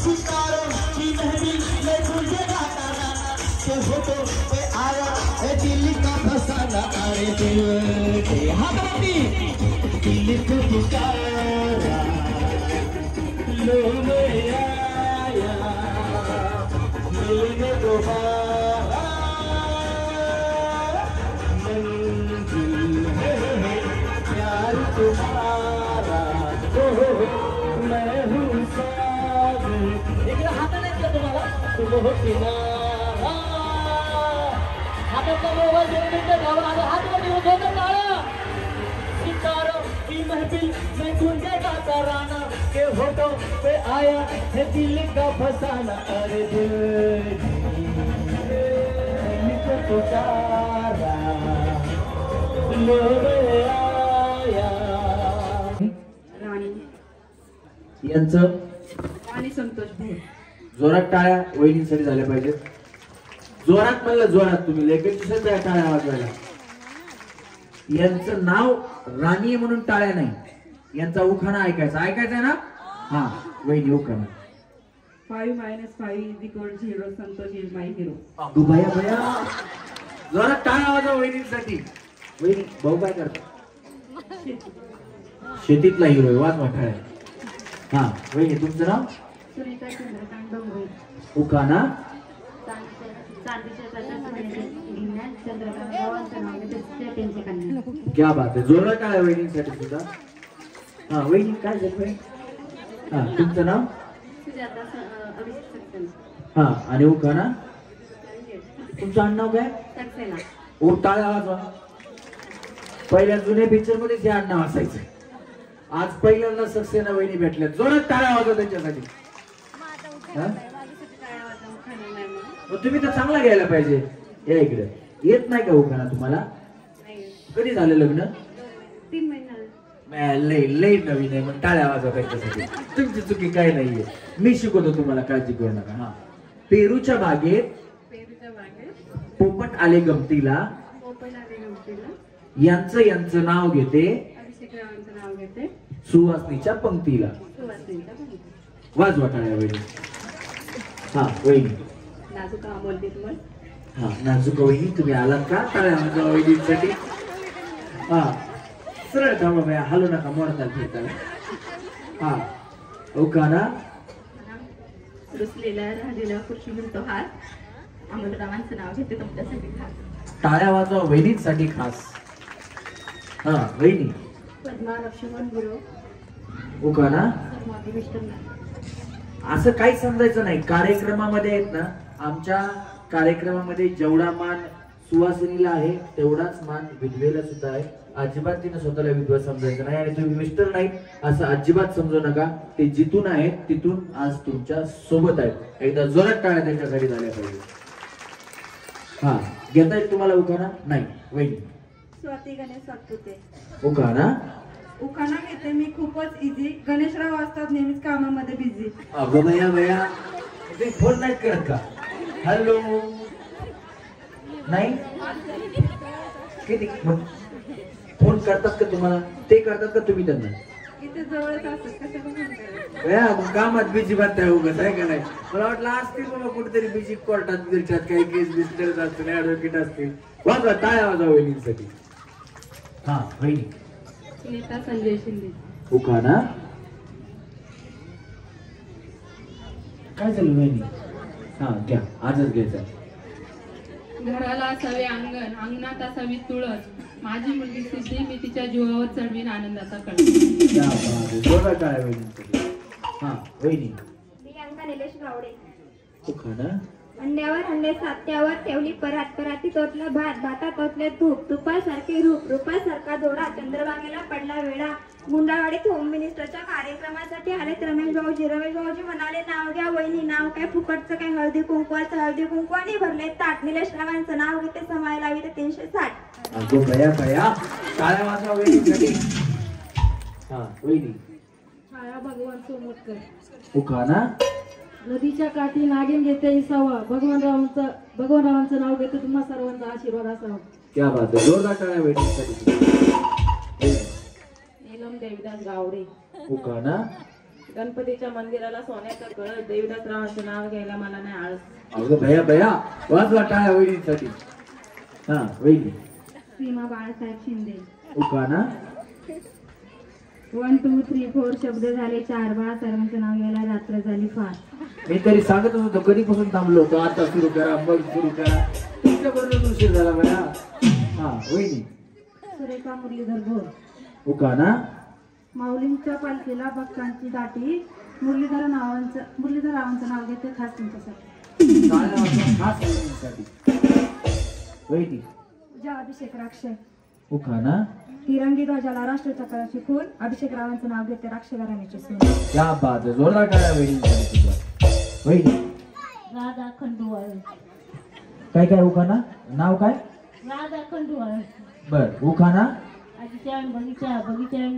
सितारों की महफिल में तुझे गाता गाना के होठों पे आया है दिल का फसाना अरे दिल के हाथ अपनी दिल को पुकारा लो में आया मिलने को मंजिल है प्यार तुम्हारा मैं हूँ हाथ नाही का तुम्हाला तुम हो किनारा हातातला मोबाईल 2 मिनिटं घालून आलो हात वर घेऊन दोन टाळा सितारों की महफिल में गूंजे गाता राना के होठों पे आया है दिल का फसाना अरे दिल को पुकारा लो आया राणी यांचं आणि संतोष भोर जोरात टाळ्या वहिनींसाठी झाल्या पाहिजेत. जोरात म्हणलं जोरात तुम्ही लेखक टाळ्या वाजवायला. यांचं नाव राणी म्हणून टाळ्या नाही यांचा उखाणा ऐकायचा ना. हा वहिनी उखाणा 5 - 5 = 0 संतोष इज माय हिरो. बया जोरात टाळ्या वाजवा वहिनींसाठी. वहिनी भाऊ काय करतात? शेतीतला हिरो वाजवा टाळ्या. हा वहिनी तुमचं नाव? सुनीता चंद्रकांत डोंगरे. उखाणा चंद्रकांत गावांचं नाव त्यांचे कन्या. क्या बात आहे. जोरात टाळ्या वहिनींसाठी सुद्धा. हा वहिनी काय झालं? हा तुमचं नाव? सुजाता अभिषेक सक्सेना. हा आणि उखाणा तुमचं आडनाव काय? सक्सेना. ओ टाळ्या वाजवा. पहिल्या जुन्या पिक्चर मध्ये हे आडनाव असायचं. आज पहिल्यांदा सक्सेना वहिनी भेटल्या. जोरात टाळ्या वाजवा त्यांच्यासाठी. तुम्ही तर चांगला घ्यायला पाहिजे. या इकडे येत नाही का उखाणा तुम्हाला? कधी झालं लग्न? 3 महिने. लई नवीन आहे मग टाळ्या वाजवा त्यांच्यासाठी. तुमची चुकी काय नाहीये. मी शिकवतो तुम्हाला काळजी करू नका. हा पेरूच्या बागेत पोपट आले गमतीला यांचं नाव घेते अभिषेकरावांचं नाव घेते सुवासनीच्या पंक्तीला. वाजवा टाळ्या वहिनी. हा वहिनी नाजूक बोलते तुम्हाला. हा नाजूक वहिनी तुम्ही आलात का? टाळ्या वाजवा वहिनीसाठी. हा सरळ थांबा बाया हलू नका मोडताल फिरताल. हा उखाणा रुसलेला राहिलेला खुर्ची म्हणतो हात अमोलरावांचं नाव घेते तुमच्यासाठी खास. टाळ्या वाजवा वहिनींसाठी खास. हा वहिनी पद्मा लक्ष्मण गुरु उखाणा मिस्टर. असं काही समजायचं नाही. कार्यक्रमामध्ये आहेत ना आमच्या कार्यक्रमामध्ये जेवढा मान सुवासिनीला आहे तेवढाच मान विधवेला सुद्धा आहे. अजिबात तिने स्वतःला विधवा समजायचं नाही आणि तुम्ही मिस्टर नाही असं अजिबात समजू नका. ते जिथून आहेत तिथून आज तुमच्या सोबत आहेत. एकदा जोरात टाळ्या त्यांच्यासाठी झाल्या पाहिजे. हा घेता येईल तुम्हाला उखाणा? नाही वहिनी. स्वाती गणेश सातपुते. उखाणा उखाणा घेते मी खूपच इझी. गणेशराव असतात नेहमीच कामामध्ये बिझी. अगं भैया ते फोन नाही करत का? हॅलो नाही किती फोन करतात का तुम्हाला? ते करतात का तुम्ही त्यांना? इथे जवळच असतात कशाला मग कामात बिझी बांधताय उगाच आहे का नाही? मला वाटलं असतील बाबा कुठेतरी बिझी कोर्टात बिरच्यात काही केस बिस करत असतील ऍडव्होकेट असतील. वाजवा टाळ्या वाजवा वहिनींसाठी. हा वहिनी नेता संजय शिंदे. उखाणा काय झालं वहिनी? हा घ्या आजच घ्यायचा. घराला असावे अंगण अंगणात असावी तुळस माझी मुलगी सिद्धी मी तिच्या जीवावर चढवीन आनंदाचा कळस. काय वहिनी? हा वहिनी प्रियांका निलेश गावडे. उखाणा अंड्यावर अंडे सात्यावर ठेवली परात परातीत ओतलं भात भातात ओतले तूप तुपासारखे रूप रूपासारखा जोडा चंद्रभागेला पडला वेळा. मुंडावाडीत होम मिनिस्टरच्या कार्यक्रमासाठी आलेत रमेश भाऊजी. रमेश भाऊजी म्हणाले नाव घ्या वहिनी. नाव काय फुकटचं काय हळदी कुंकवाचं हळदी कुंकवाने भरले ताट. निलेश रावांचं नाव घेते समाय लावी ते 360. अगो बया टाळ्या वाजवा वहिनीसाठी. हा वहिनी छाया भगवान सोमतकर. उखाणा नदीच्या काठी नागिन घेते इसावा भगवानरावांचं नाव घेते तुम्हा सर्वांचा आशीर्वाद असावा. क्या बात आहे. जोरदार टाळ्या वहिनीसाठी. नीलम देवदास गावडे. उखाणा गणपतीच्या मंदिराला सोन्याचं कळस देवीदासरावांचं नाव घ्यायला मला नाही आळस. अगं भया भया वाजवा टाळ्या वहिनीसाठी. हा वहिनी. सीमा बाळासाहेब शिंदे. उखाणा. 1 2 3 4 शब्द झाले 4 बाळा सर्वांचं नाव घ्यायला रात्र झाली फार. मी तरी सांगतच होतो कधीपासून थांबलो होतो. आता सुरू करा मग सुरू करा. तुमच्या बरोबर उशीर झाला बया. हा वहिनी. सुरेखा मुरलीधर भोर. उखाणा. माऊलींच्या पालखीला भक्तांची दाटी मुरलीधरावांचं नाव घेते खास तुमच्यासाठी. टाळ्या वाजवा खास वहिनीसाठी. वहिनी. पूजा अभिषेक राक्षे. उखाणा. तिरंगी ध्वजाला राष्ट्रचक्राची खून अभिषेक रावांचं नाव घेते राक्ष घराण्याची सून. क्या बात आहे. जोरदार टाळ्या वहिनीसाठी तुझ्या. वहिनी. राधा खंडुवाळ. काय काय उखाणा. नाव काय. राधा खंडुवाळ. बर. उखाणा. आजीच्या बगीचा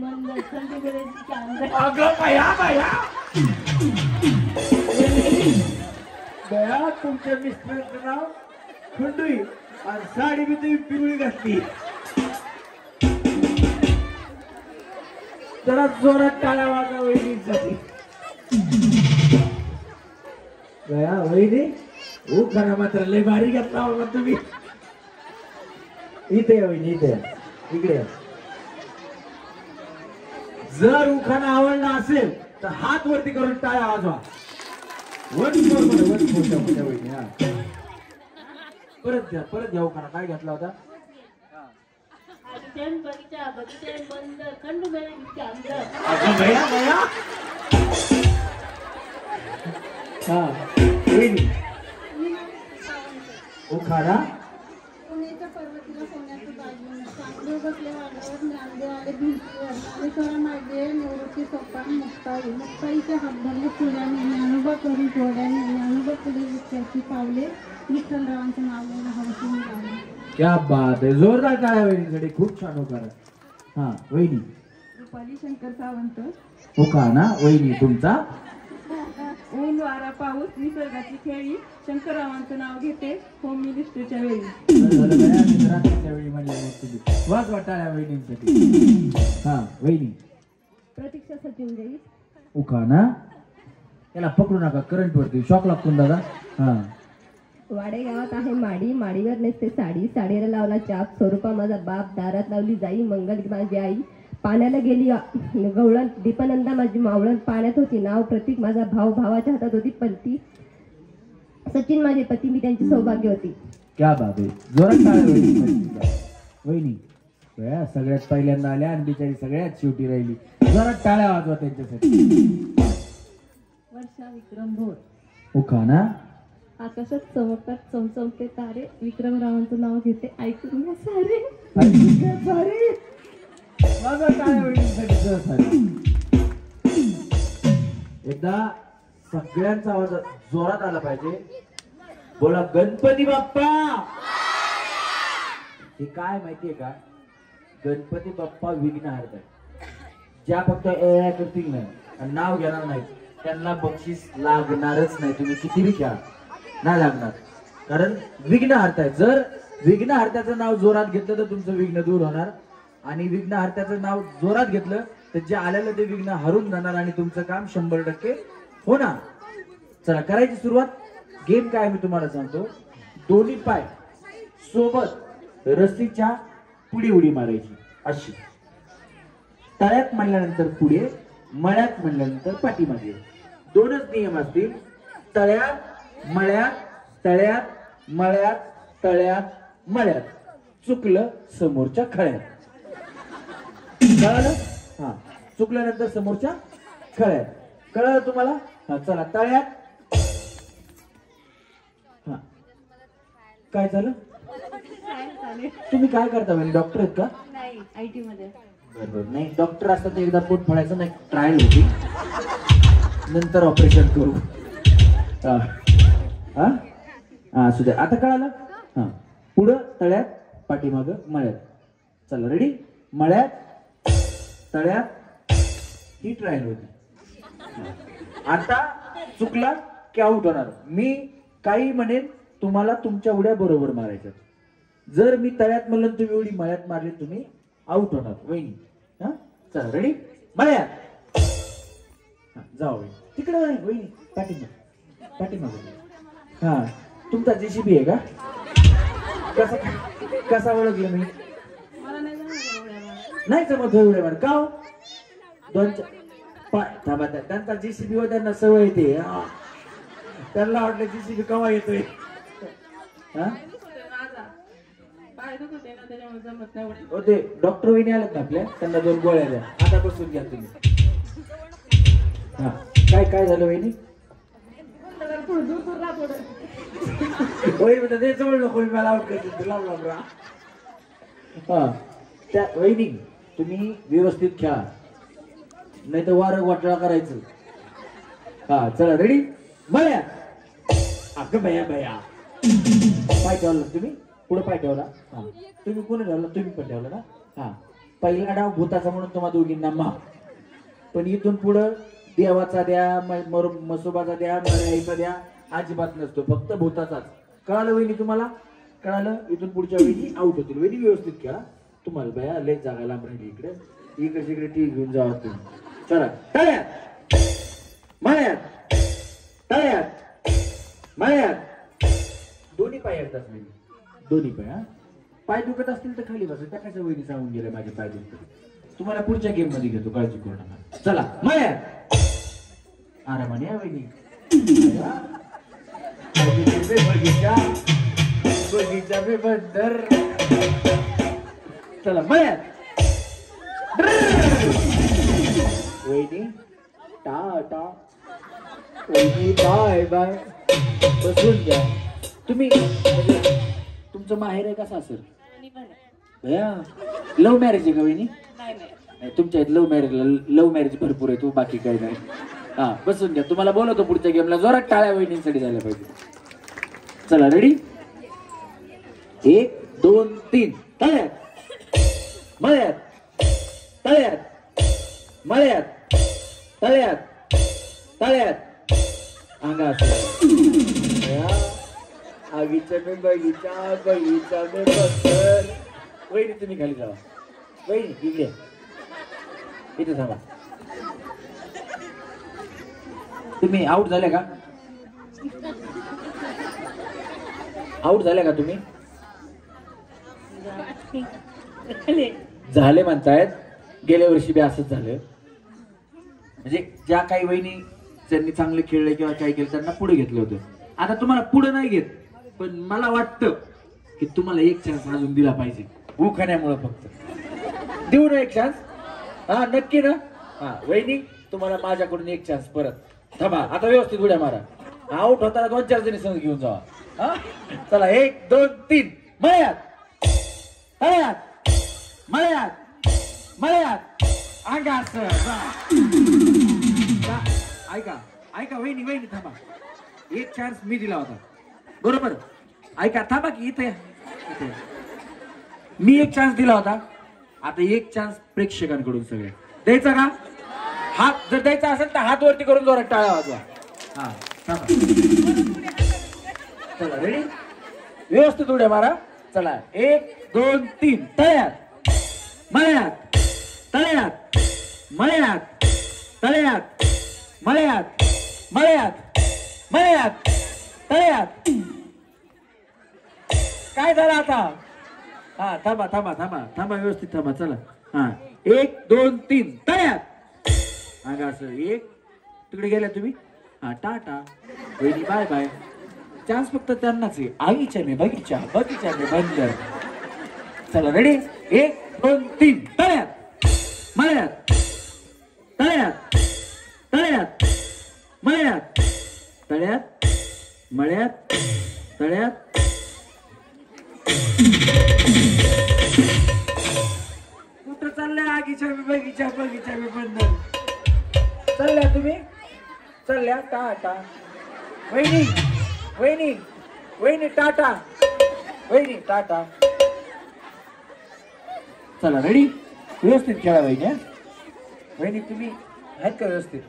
बंद खंडू बेरेजीच्या अंगात. अगं बया बया बया तुमच्या मिस्टरांचं नाव खंडुई आणि साडी बी तुम्ही पिवळी घातली. जरा जोरात टाळ्या वाजवा वहिनीसाठी. बया वहिनी उखाणा मात्र लय भारी घेतला होता तुम्ही. इथे या वहिनी इथे या. इकडे या. जर उखाणा आवडला असेल तर हात वरती करून टाळ्या वाजवा. परत घ्या उखाणा. काय घेतला होता. बगीचा बंद खंडू बेरेजीच्या अंगात. अगं बया बया. हा वहिनी. उखाणा. पुण्याच्या पर्वतीला सोन्याचं दागिने चांगले बसले वाड्यावर ज्ञानदेव आले भिंतीवर ज्ञानेश्वरा मागे निवृत्ती सोपान मुक्ताईच्या हात धरले पुढ्याने ज्ञानोबा करून थोड्याने ज्ञानोबा पुढे विचारची पावले विठ्ठलरावांचं नाव घेऊन हौशीने लावले. क्या बात आहे. जोरदार टाळ्या वहिनीसाठी. खूप छान उखाणा. हा वहिनी. रुपाली शंकर सावंत. उखाणा. वहिनी तुमचा. ऊन वारा पाऊस निसर्गाची खेळी शंकररावांचं नाव घेते होम मिनिस्टरच्या वेळी. वेळी म्हणल्या वाजवा टाळ्या वहिनींसाठी. हा वहिनी. प्रतीक्षा सचिन जैन. उखाणा. याला पकडू नका करंट वरती शॉक लागतो दादा. हा. वाडे गावात आहे माडी माडीवर नेसते साडी साडीला लावला चाप स्वरूपा माझा बाप दारात लावली जाई मंगल माझी आई पाण्याला गेली गवळण दीपानंदा माझी मावळण पाण्यात होती नाव प्रतीक माझा भाऊ भावाच्या हातात होती पलती सचिन माझे पती मी त्यांची सौभाग्य होती. क्या बात आहे. जोरात टाळ्या वहिनीसाठी. वहिनी सगळ्यात पहिल्यांदा आल्या आणि बिचारी सगळ्यात शेवटी राहिली. जोरात टाळ्या वाजवा त्यांच्यासाठी. वर्षा विक्रम भोर. उखाणा. आकाशात चमकतात चमचमते तारे विक्रमरावांचं नाव घेते ऐकून घ्या सारे. वाजवा टाळ्या वहिनीसाठी जोरात. एकदा सगळ्यांचा आवाज जोरात आला पाहिजे. बोला गणपती बाप्पा. हे काय माहितीये का. गणपती बाप्पा विघ्नहर्ता. ज्या फक्त ए करतील नाही आणि नाव घेणार नाही त्यांना बक्षीस लागणारच नाही. तुम्ही किती बी घ्या नाही लागणार. कारण विघ्नहर्ता. जर विघ्नहर्त्याचं नाव जोरात घेतलं तर तुमचं विघ्न दूर होणार आणि विघ्नहर्त्याचं नाव जोरात घेतलं तर जे आलेलं ते विघ्न हरून जाणार आणि तुमचं काम 100% होणार. चला करायची सुरुवात. गेम काय मी तुम्हाला सांगतो. दोन्ही पाय सोबत रस्सीच्या पुढे उडी मारायची अशी. तळ्यात म्हणल्यानंतर पुढे मळ्यात म्हणल्यानंतर पाठीमागे. दोनच नियम असतील. तळ्यात मळ्यात तळ्यात मळ्यात तळ्यात मळ्यात. चुकलं समोरच्या खळ्यात. कळलं. हा चुकल्यानंतर समोरच्या खळ्यात. कळलं तुम्हाला. हा चला तळ्यात. हा काय झालं. तुम्ही काय करता म्हणजे डॉक्टर आहेत का. नाही IT मध्ये. बरोबर. नाही डॉक्टर असतात ते एकदा पोट फाडायचं नाही ट्रायल होती नंतर ऑपरेशन करू. हा हा असू द्या. आता कळालं. हा पुढं तळ्यात पाठीमाग मळ्यात. चला रेडी. मळ्यात तळ्यात ही ट्रायल होती. आता चुकला की आउट होणार. मी काही म्हणेन तुम्हाला तुमच्या उड्या बरोबर मारायच्या. जर मी तळ्यात म्हणलं तुम्ही उडी मळ्यात मारली तुम्ही आउट होणार. वहिनी. हा चला रेडी. मळ्यात. जाऊ तिकडे नाही वहिनी पाठीमागे हा तुमचा JCB आहे का कसा कसा ओळखलं मी मला नाही जमत एवढ्या माळा. नाही जमत एवढे मॅडम का हो? दोन थांबा त्यांचा JCB वर त्यांना सवय येते त्यांना वाटलं JCB केव्हा येतोय हा माझा पाय दुखत आहे ना त्याच्यामुळे जमत नाही एवढं. हो ते डॉक्टर वहिनी आलेत ना आपल्या त्यांना 2 गोळ्या द्या आता बसून घ्या तुम्ही हा काय झालं वहिनी होय म्हणतात ते जवळ नको मला आउट करते लाव हा त्या वहिनी तुम्ही व्यवस्थित खेळा नाही तर वारं वाटळा करायचं हा चला रेडी बया अगं बया पाय ठेवला तुम्ही पुढे पाय ठेवला हा तुम्ही कोणी ठेवला तुम्ही पण ठेवला ना हा पहिला डाव भूताचा म्हणून तुम्हाला दोघींना माफ पण इथून पुढं देवाचा द्या मसोबाचा द्या मर्याईचा द्या अजिबात नसतो फक्त भूताचाच कळालं वहिनी तुम्हाला कळालं इथून पुढच्या वेळी आउट होतील वहिनी व्यवस्थित खेळा तुम्हाला बया लय जागा लांब राहिली इकडे टी घेऊन जावा तुम्ही चला तळ्यात मळ्यात दोन्ही पाय एकदाच वहिनी दोन्ही पाय हा पाय दुखत असतील तर खाली बसा त्या कशा वहिनी सांगून गेल्या माझे पाय दुखत तुम्हाला पुढच्या गेम मध्ये घेतो काळजी करू नका चला मळ्यात आरामाने या वहिनी बगीचा में बंदर चला मळ्यात वहिनी टाटा वहिनी बाय बसून घ्या तुम्ही म्हणजे तुमचं माहेर आहे का सासर भया लव्ह मॅरेज आहे का वहिनी तुमच्या लव्ह मॅरेज भरपूर आहे तू बाकी काही नाही हा बसून घ्या तुम्हाला बोलवतो पुढच्या गेमला जोरात टाळ्या वहिनींसाठी झाल्या पाहिजे चला रेडी 1 2 3 तळ्यात अंगा आगीच्या में बगीचा में बंदर वहिनी तुम्ही खाली जावा वहिनी इकडे इथे थांबा तुम्ही आउट झाले का तुम्ही झाले म्हणतायत गेल्या वर्षी बी असंच झालं म्हणजे ज्या काही वहिनी ज्यांनी चांगले खेळले किंवा काही केलं त्यांना पुढे घेतलं होतं आता तुम्हाला पुढे नाही घेत पण मला वाटतं की तुम्हाला एक चान्स अजून दिला पाहिजे उखाण्यामुळे फक्त देऊ ना एक चान्स हा नक्की ना हा वहिनी तुम्हाला माझ्याकडून एक चान्स परत थांबा आता व्यवस्थित उड्या मारा आउट होताना 2-4 जणी संघ घेऊन जावा हा चला 1 2 3 मळ्यात अंगास ऐका वहिनी थांबा एक चान्स मी दिला होता बरोबर ऐका थांबा की इथे मी एक चान्स दिला होता आता एक चान्स प्रेक्षकांकडून सगळे द्यायचा का हात जर द्यायचा असेल तर हात वरती करून जोरात टाळ्या वाजवा हा थांबा चला रेडी व्यवस्थित उड्या मारा चला 1 2 3 तळ्यात काय झालं आता हा थांबा व्यवस्थित थांबा चला हा 1 2 3 तळ्यात अंगा असं 1 तिकडे गेल्या तुम्ही हा टाटा वहिनी बाय चान्स फक्त त्यांनाच आहे आईच्या मी बगीचा में बंदर चला रेडी 1 2 3 मळ्यात कुठं चाललंय आगीच्या मी बगीचा में बंदर चालल्या तुम्ही चालल्या टाटा वहिनी टाटा चला रेडी व्यवस्थित खेळा वहिनी तुम्ही आहेत का व्यवस्थित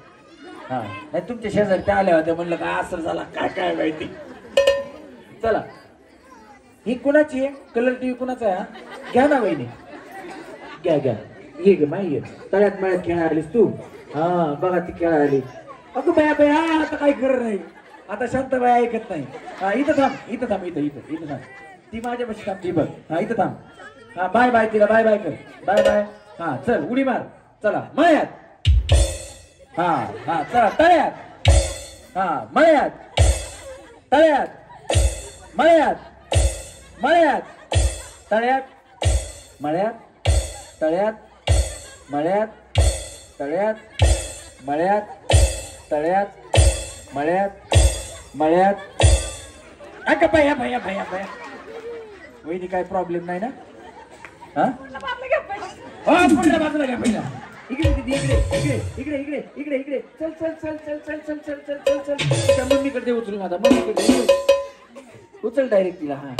हा नाही तुमच्या शेजारी त्या आल्या होत्या म्हणलं काय असं झाला काय माहिती चला ही कुणाची आहे कलर टीव्ही कुणाचा आहे हा घ्या ना वहिनी घ्या ये ग माही तळ्यात मळ्यात खेळा आलीस तू हा बघा ती खेळा आली अगं बाया बाया आता काही खरं नाही. आता शांत बाया ऐकत नाही. हा इथं थांब इथं थांब इथं थांब. ती माझ्यापाशी थांब ती बघ. हा इथं थांब. हा बाय बाय तिला बाय बाय कर. Bye bye. हा चल उडी मार. चला मळ्यात. हा हा चला तळ्यात. हा मळ्यात तळ्यात मळ्यात मळ्यात तळ्यात मळ्यात तळ्यात मळ्यात तळ्यात मळ्यात तळ्यात मळ्यात मळ्यात. अगं भया भया भया भया वहिनी काय प्रॉब्लेम नाही ना? हा पुढल्या बाजूला घ्या पहिला. इकडे इकडे इकडे इकडे इकडे इकडे इकडे चल चल चल चल चल चल चल चल चल चल त्या मम्मीकडे उचलून आता मम्मीकडे उचल डायरेक्ट तिला. हा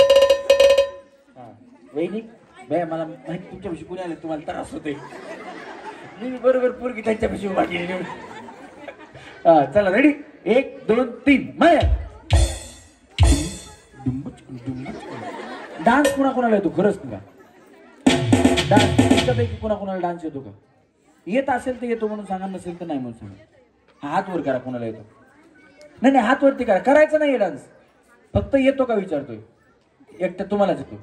हा वहिनी भया मला माहिती तुमच्यापाशी कुणी आले तुम्हाला त्रास होते. मी बरोबर पोरगी त्यांच्यापाशी उभा केली. हा चला रेडी 1 2 3 मळ्यात. डान्स कोणाकोणाला येतो खरंच तुला? डान्स तुमच्यापैकी कोणाकोणाला डान्स येतो का? येत असेल तर येतो म्हणून सांगा, नसेल तर नाही म्हणून सांगा. हात वर करा कोणाला येतो. नाही नाही हात वरती करा. करायचं नाही डान्स, फक्त येतो का विचारतोय. एकटं तुम्हालाच येतो,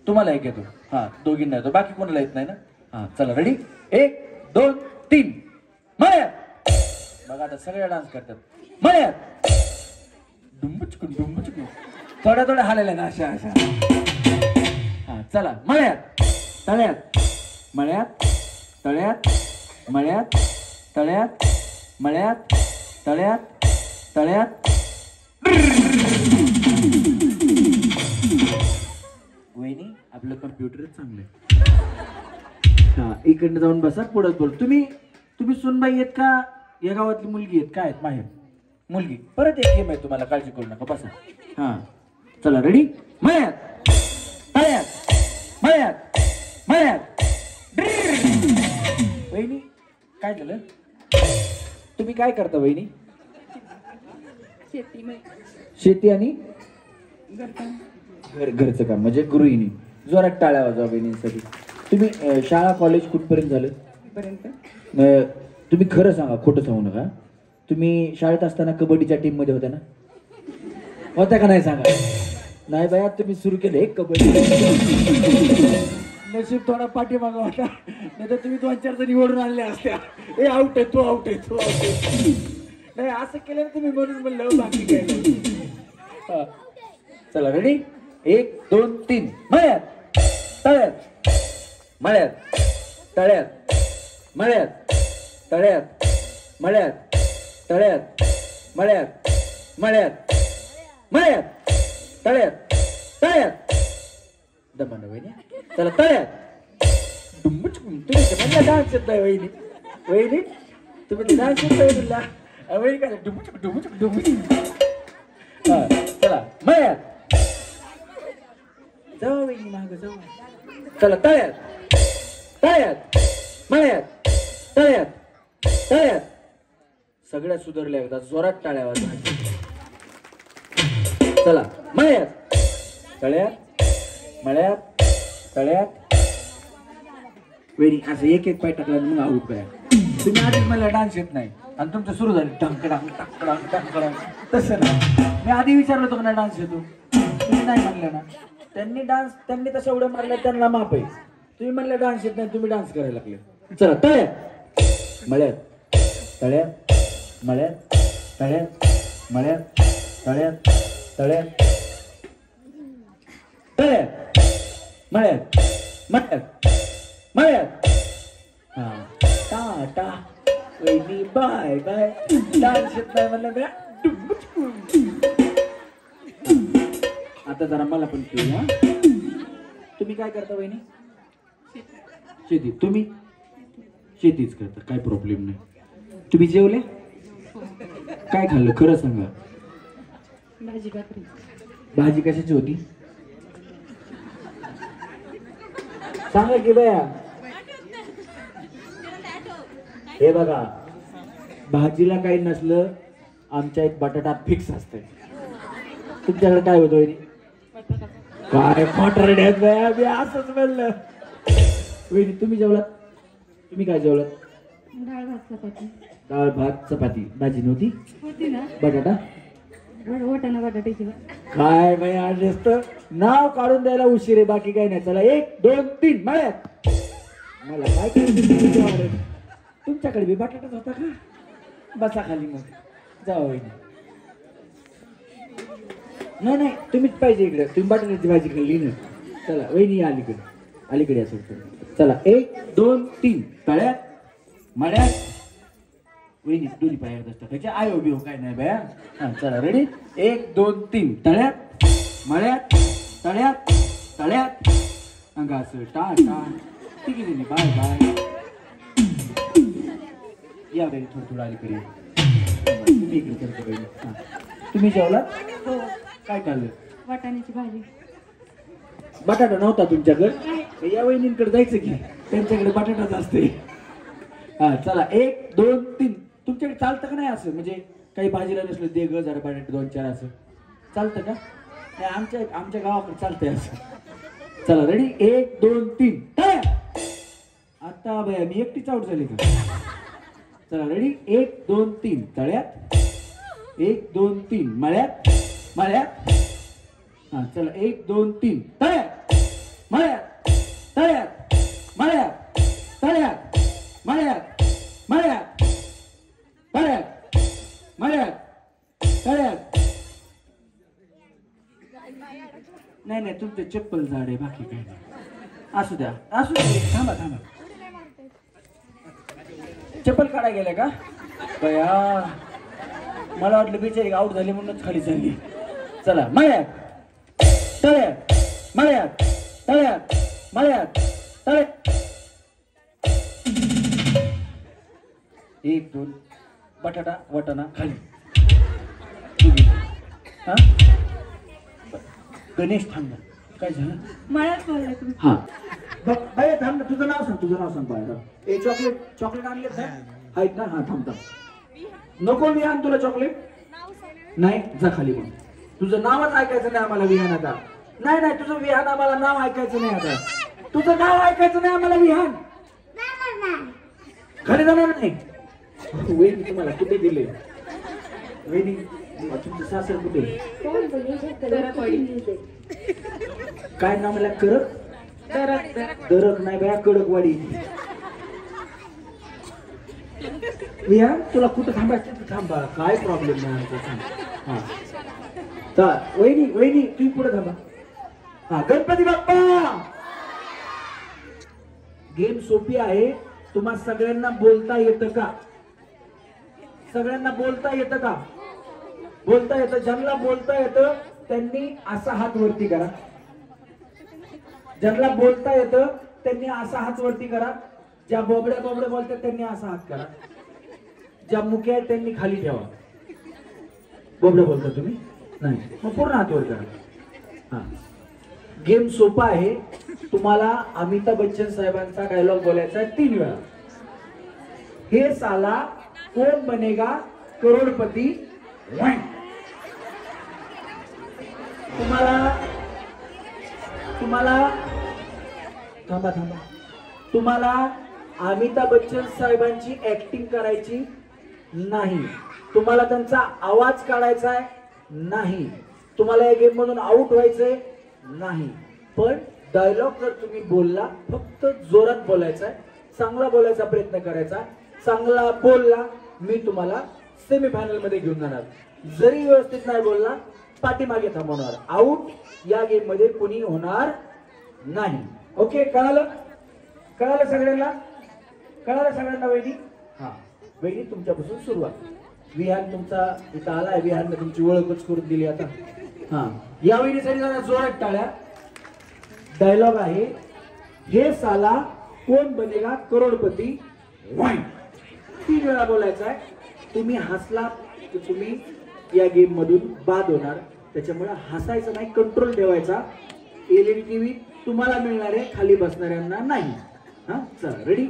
तुम्हाला एक येतो. हा दोघींना येतो, बाकी कोणाला येत नाही ना? हा चला रेडी 1 2 3 मळ्यात. बघा आता सगळे डान्स करतात. मळ्यात डुंबुचकून डुंबुचकून थोड्या थोड्या हालेल्या ना अशा अशा. हा चला मळ्यात तळ्यात मळ्यात तळ्यात मळ्यात तळ्यात मळ्यात तळ्यात तळ्यात. वहिनी आपलं कम्प्युटरच चांगलं आहे. हा इकडनं जाऊन बसा, पुढे बोल. तुम्ही सुनबाई आहेत का? या गावातली मुलगी आहेत काय आहेत? माहेर मुलगी. परत एक गेम आहे तुम्हाला, काळजी करू नका बसा. हा चला रेडी मळ्यात तळ्यात मळ्यात मळ्यात. वहिनी काय झालं? तुम्ही काय करता वहिनी? शेती आणि घरचं काम म्हणजे गृहिणी. जोरात टाळ्या वाजवा बहिणींसाठी. तुम्ही शाळा कॉलेज कुठपर्यंत झालं? तुम्ही खरं सांगा, खोटं सांगू नका. तुम्ही शाळेत असताना कबड्डीच्या टीम मध्ये होत्या ना? होत्या का नाही सांगा? नाही बाया तुम्ही सुरू केलं एक कबड्डी. नशीब थोडा पाठीमागा होता, नाही तर तुम्ही 2-4 जण निवडून आणल्या असत्या. ए आउट आहे तो, आउट आहे तो, आउट आहे. नाही असं केलं ना तुम्ही, म्हणून म्हणलं बाकी काय नाही. चला रेडी 1 2 3 मळ्यात तळ्यात मळ्यात तळ्यात मळ्यात तळ्यात मळ्यात तळ्यात मळ्यात मळ्यात मळ्यात तळ्यात तळ्यात. दमानं वहिनी चला तळ्यात. तुम्ही डान्स येत नाही वहिनी. वहिनी तुम्ही डान्स येत नाही तुला वहिनी काय डुमुचुक डुमुचुक डुमुचुक. हा चला मळ्यात जाऊ वहिनी माग जाऊ. चला तळ्यात तळ्यात मळ्यात तळ्यात तळ्यात. सगळ्या सुधारल्या एकदा जोरात टाळ्या वाजवा. चला मळ्यात तळ्यात मळ्यात तळ्यात. वेरी असं एक एक पाय टाकला मग आऊट पाय. तुम्ही आधीच मला डान्स येत नाही आणि तुमचं सुरू झालं टंकडांग टंकडांग टंकडांग. तसं नाही, मी आधी विचारलं होतं मला डान्स येतो, तुम्ही नाही म्हणलं ना. त्यांनी तसं एवढं मारलं त्यांना माफ आहे. तुम्ही म्हणलं डान्स येत नाही, तुम्ही डान्स करायला लागले. चला तळ्यात मळ्यात तळ्यात मळ्यात तळ्यात मळ्यात तळ्यात तळ्यात तळ्यात मळ्यात मळ्यात मळ्यात. हा टाटा वहिनी बाय बाय. डान्स येत नाही म्हणलं बॅ. आता जरा मला पण केली. हा तुम्ही काय करता वहिनी? शेती. तुम्ही शेतीच करता, काय प्रॉब्लेम नाही. तुम्ही जेवले? काय खाल्लं खरं सांगा? भाजी भाकरी. भाजी कशाची होती सांगा की बया. हे बघा भाजीला काही नसलं आमच्या एक बटाटा फिक्स असते. तुमच्याकडे काय होतं वहिनी? काय खोटरड्यात बया, मी असंच म्हणलं. वहिनी तुम्ही जेवलात? तुम्ही काय जेवलात? डाळ भात चपाती. डाळ भात चपाती. भाजी नव्हती? होती ना बटाटा? वाटाणा बटाट्याची. काय बाई ऍड्रेस नाव काढून द्यायला उशीर आहे, बाकी काय नाही. चला 1 2 3 मळ्यात. मला काय करायचं तुमच्याकडे बी बटाटाच होता का? बसा खाली मग जाऊ. नाही नाही तुम्हीच पाहिजे इकडे, तुम्ही बटाट्याची भाजी खाल्ली ना. चला वहिनी अलीकडे, अलीकडे असं. चला 1 2 3 तळ्यात मळ्यात. वहिनी दोन्ही पायात असतात त्याच्या आय उभी हो काय नाही बाया. हा चला रेडी 1 2 3 तळ्यात मळ्यात तळ्यात तळ्यात अंगास टा टा. ठीक आहे बाय बाय. या बाई थोडं थोडं अलीकडे. तुम्ही इकडे करतो बहिणी. हा तुम्ही जेवला? हो. काय खाल्लं? वाटाण्याची भाजी. बटाटा नव्हता तुमच्याकडे? या वहिनींकडे जायचं की त्यांच्याकडे बटाटाच असते. हा चला 1 2 3. तुमच्याकडे चालतं का नाही असं, म्हणजे काही भाजीला नसलं दे ग जरा बटाटे 2 4 असं चालतं का? नाही आमच्या गावाकडे चालतंय असं. चला रेडी 1 2 3 आता बाया मी एकटीच आउट झाली का? चला रेडी 1 2 3 तळ्यात 1 2 3 मळ्यात मळ्यात. हा चला 1 2 3 तळ्यात मळ्यात तळ्यात मळ्यात तळ्यात मळ्यात मळ्यात तळ्यात मळ्यात तळ्यात. नाही नाही तुमचे चप्पल झाड आहे, बाकी काही नाही. असू द्या असू द्या. थांबा थांबा. चप्पल काढा गेल्या का बया? मला वाटलं बिचारी आउट झाली म्हणूनच खाली झाली. चला मळ्यात तळ्यात मळ्यात तळ्यात मळ्यात तळ्यात. 1 2 बटाटा वाटाणा खाली. हा गणेश थांबा. काय झालं? मळ्यात बोलले तुम्ही. हा बघ बाय थांब ना. तुझं नाव सांग, तुझं नाव सांग बाळा. ए चॉकलेट आणले आहेत ना? हा थांब थांब. नको विहान तुला चॉकलेट? नाही जा खाली. मग तुझं नावच ऐकायचं नाही आम्हाला विहान आता. नाही नाही तुझं विहान आम्हाला नाव ऐकायचं नाही आता. तुझं नाव ऐकायचं नाही आम्हाला विहान. खाली जाणार नाही. वहिनी तुम्हाला कुठे दिले? वहिनी तुमचं सासर कुठे? काय नाव मला? करक? दरक नाही बाया कडकवाडी. विहान तुला कुठं थांबायचं थांबा, काय प्रॉब्लेम नाही. हा तर वहिनी तुम्ही पुढे थांबा. हा गणपती बाप्पा. गेम सोपी आहे. तुम्हा सगळ्यांना बोलता येतं का? सगळ्यांना बोलता येतं का? बोलता येतं. ज्यांना बोलता येतं त्यांनी असा हात वरती करा. ज्यांना बोलता येतं त्यांनी असा हात वरती करा. ज्या बोबड्या बोलतात त्यांनी असा हात करा. ज्या मुख्य आहेत त्यांनी खाली ठेवा. बोबड्या बोलता तुम्ही नाही मग पूर्ण हात वर करा. हा गेम सोपा आहे. तुम्हाला अमिताभ बच्चन साहेबांचा डायलॉग बोलायचा आहे 3 वेळा. हे साला कोण बनेगा करोडपती. तुम्हाला थांबा तुम्हाला अमिताभ बच्चन साहेबांची ऍक्टिंग करायची नाही. तुम्हाला त्यांचा आवाज काढायचा आहे नाही. तुम्हाला या गेम मधून आउट व्हायचंय नाही. पण डायलॉग जर तुम्ही बोलला फक्त जोरात बोलायचा आहे, चांगला बोलायचा प्रयत्न करायचा. चांगला बोलला मी तुम्हाला सेमीफायनल मध्ये घेऊन जाणार. जरी व्यवस्थित नाही बोलला पाठीमागे थांबवणार. आउट या गेम मध्ये कुणी होणार नाही. ओके कळालं? कळालं सगळ्यांना? कळालं सगळ्यांना? वहिनी हा वहिनी तुमच्यापासून सुरुवात. विहान तुमचा इथं आलाय. विहानने तुमची ओळखच करून दिली आता. हा या वहिनीसाठी जरा जोरात टाळ्या. डायलॉग आहे हे साला कोण बनेगा करोडपती. 3 वेळा बोलायचा आहे. तुम्ही हसला तर तुम्ही या गेम मधून बाद होणार. त्याच्यामुळे हसायचं नाही, कंट्रोल ठेवायचा. एलईडी टीव्ही तुम्हाला मिळणार आहे, खाली बसणाऱ्यांना नाही. हा चला रेडी.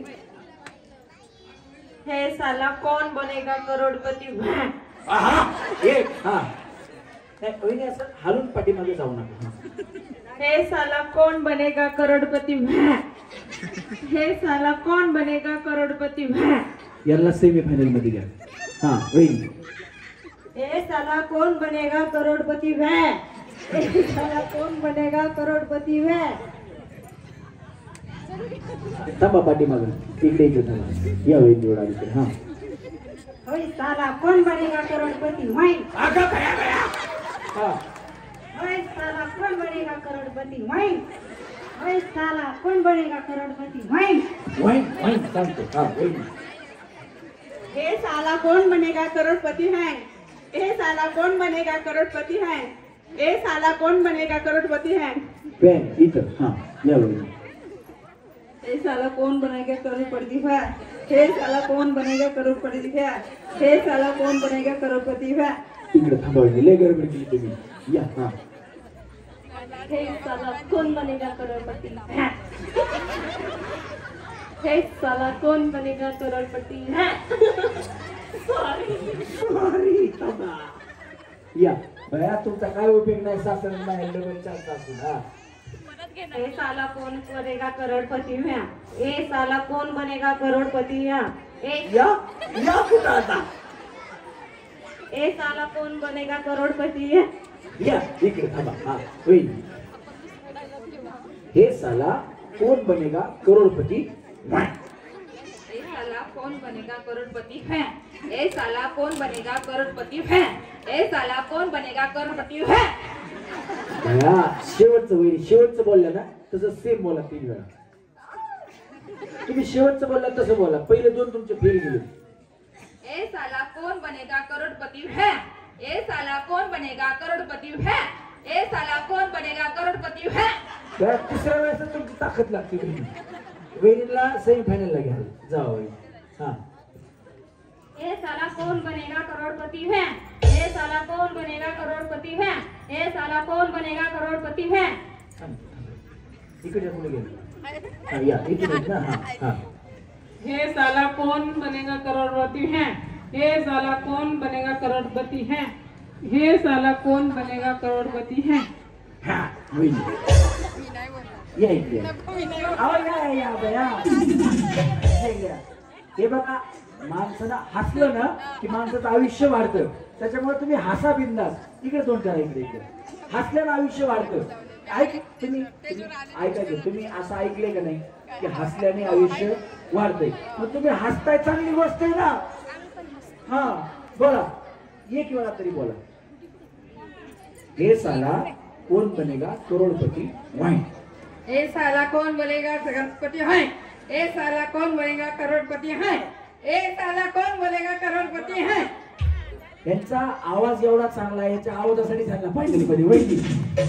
हे साला कौन बनेगा करोड़पति. एक हा नाही असं हालून पाठीमागे जाऊ नका. हे साला कौन बनेगा करोड़पति. हे साला कौन बनेगा करोड़पति. यांना सेमी फायनल मध्ये घ्या. हा वहिनी. ए साला कौन बनेगा करोड़पति वह ए साला कौन बनेगा करोड़पति वह थांबा पाठीमागं इकडे इकडे थांबा. या वहिनी एवढा इकडे. हा ओए साला कौन बनेगा करोड़पति वह हा ओए साला कौन बनेगा करोड़पति वह ओए साला कौन बनेगा करोड़पति वह वहिनी सांगतो. हा वहिनी. ए साला कौन बनेगा करोड़पति है ए साला कौन बनेगा करोड़पति है ए साला कौन बनेगा करोड़पति है पॅन इथं. हा या वहिनी. ए साला कौन बनेगा करोड़पति है ए साला कौन बनेगा करोड़पति है ए साला कौन बनेगा करोड़पति है इकडे थांबा वहिनी. लय गडबड केली तुम्ही. या. हा हे साला कौन बनेगा करोड़पति है हे साला कौन बनेगा करोड़पति है सॉरी थांबा. या बया तुमचा काय उपयोग नाही सासऱ्यांना हँडलवरच्या सासून. हा ए साला कौन बनेगा करोड़पति है ए साला कौन बनेगा करोड़पति है या या कुठं आता. ए साला कौन बनेगा करोड़पति है या इकडे थांबा. हा वहिनी. हे साला कोण बनेगा करोडपती. ए साला कौन बनेगा करोड़पति है ए साला कौन बनेगा करोड़पति है ए साला कौन बनेगा करोड़पति है बया शेवटचं वहिनी शेवटचं बोललं ना तसं सेम बोला 3 वेळा. तुम्ही शेवटचं बोलला तसं बोला. पहिले 2 तुमचे फेल गेले. ए साला कौन बनेगा करोड़पति है ए साला कौन बनेगा करोड़पति है ए साला कौन बनेगा करोड़पति है त्या तिसऱ्या वेळेस तुमची ताकद लागते. वहिनीला सेमी फायनलला घ्या. जा वहिनी. हा ए साला कौन बनेगा करोड़पति है ए साला कौन बनेगा करोड़पति है ए साला कौन बनेगा करोड़पति है इकडे पुढे गेले. हा या इकडे ना. हा हा हे साला कौन बनेगा करोड़पति है हे साला कौन बनेगा करोड़पति है हे साला कौन बनेगा करोड़पति है हा वहिनी. या इकडे. अहो या या बया. हे बघा माणसानं हसलं ना की माणसाचं आयुष्य वाढतं. त्याच्यामुळे तुम्ही हसा बिंदास. इकडे 2 करा. इकडे इकडे हसल्यानं आयुष्य वाढतं. तुम्ही ऐकायचं. तुम्ही असं ऐकलंय का नाही की हसल्याने आयुष्य वाढतंय. मग तुम्ही हसताय चांगली गोष्ट आहे ना. हा बोला 1 वेळा तरी बोला. हे साला कोण बनेगा करोडपती वाईन. ए साला कौन बनेगा करोड़पति है ए साला कौन बनेगा करोड़पति है ए साला कौन बनेगा करोड़पति है यांचा आवाज एवढा चांगला आहे. याच्या आवाजासाठी सांगा फायनल मध्ये वहिनी.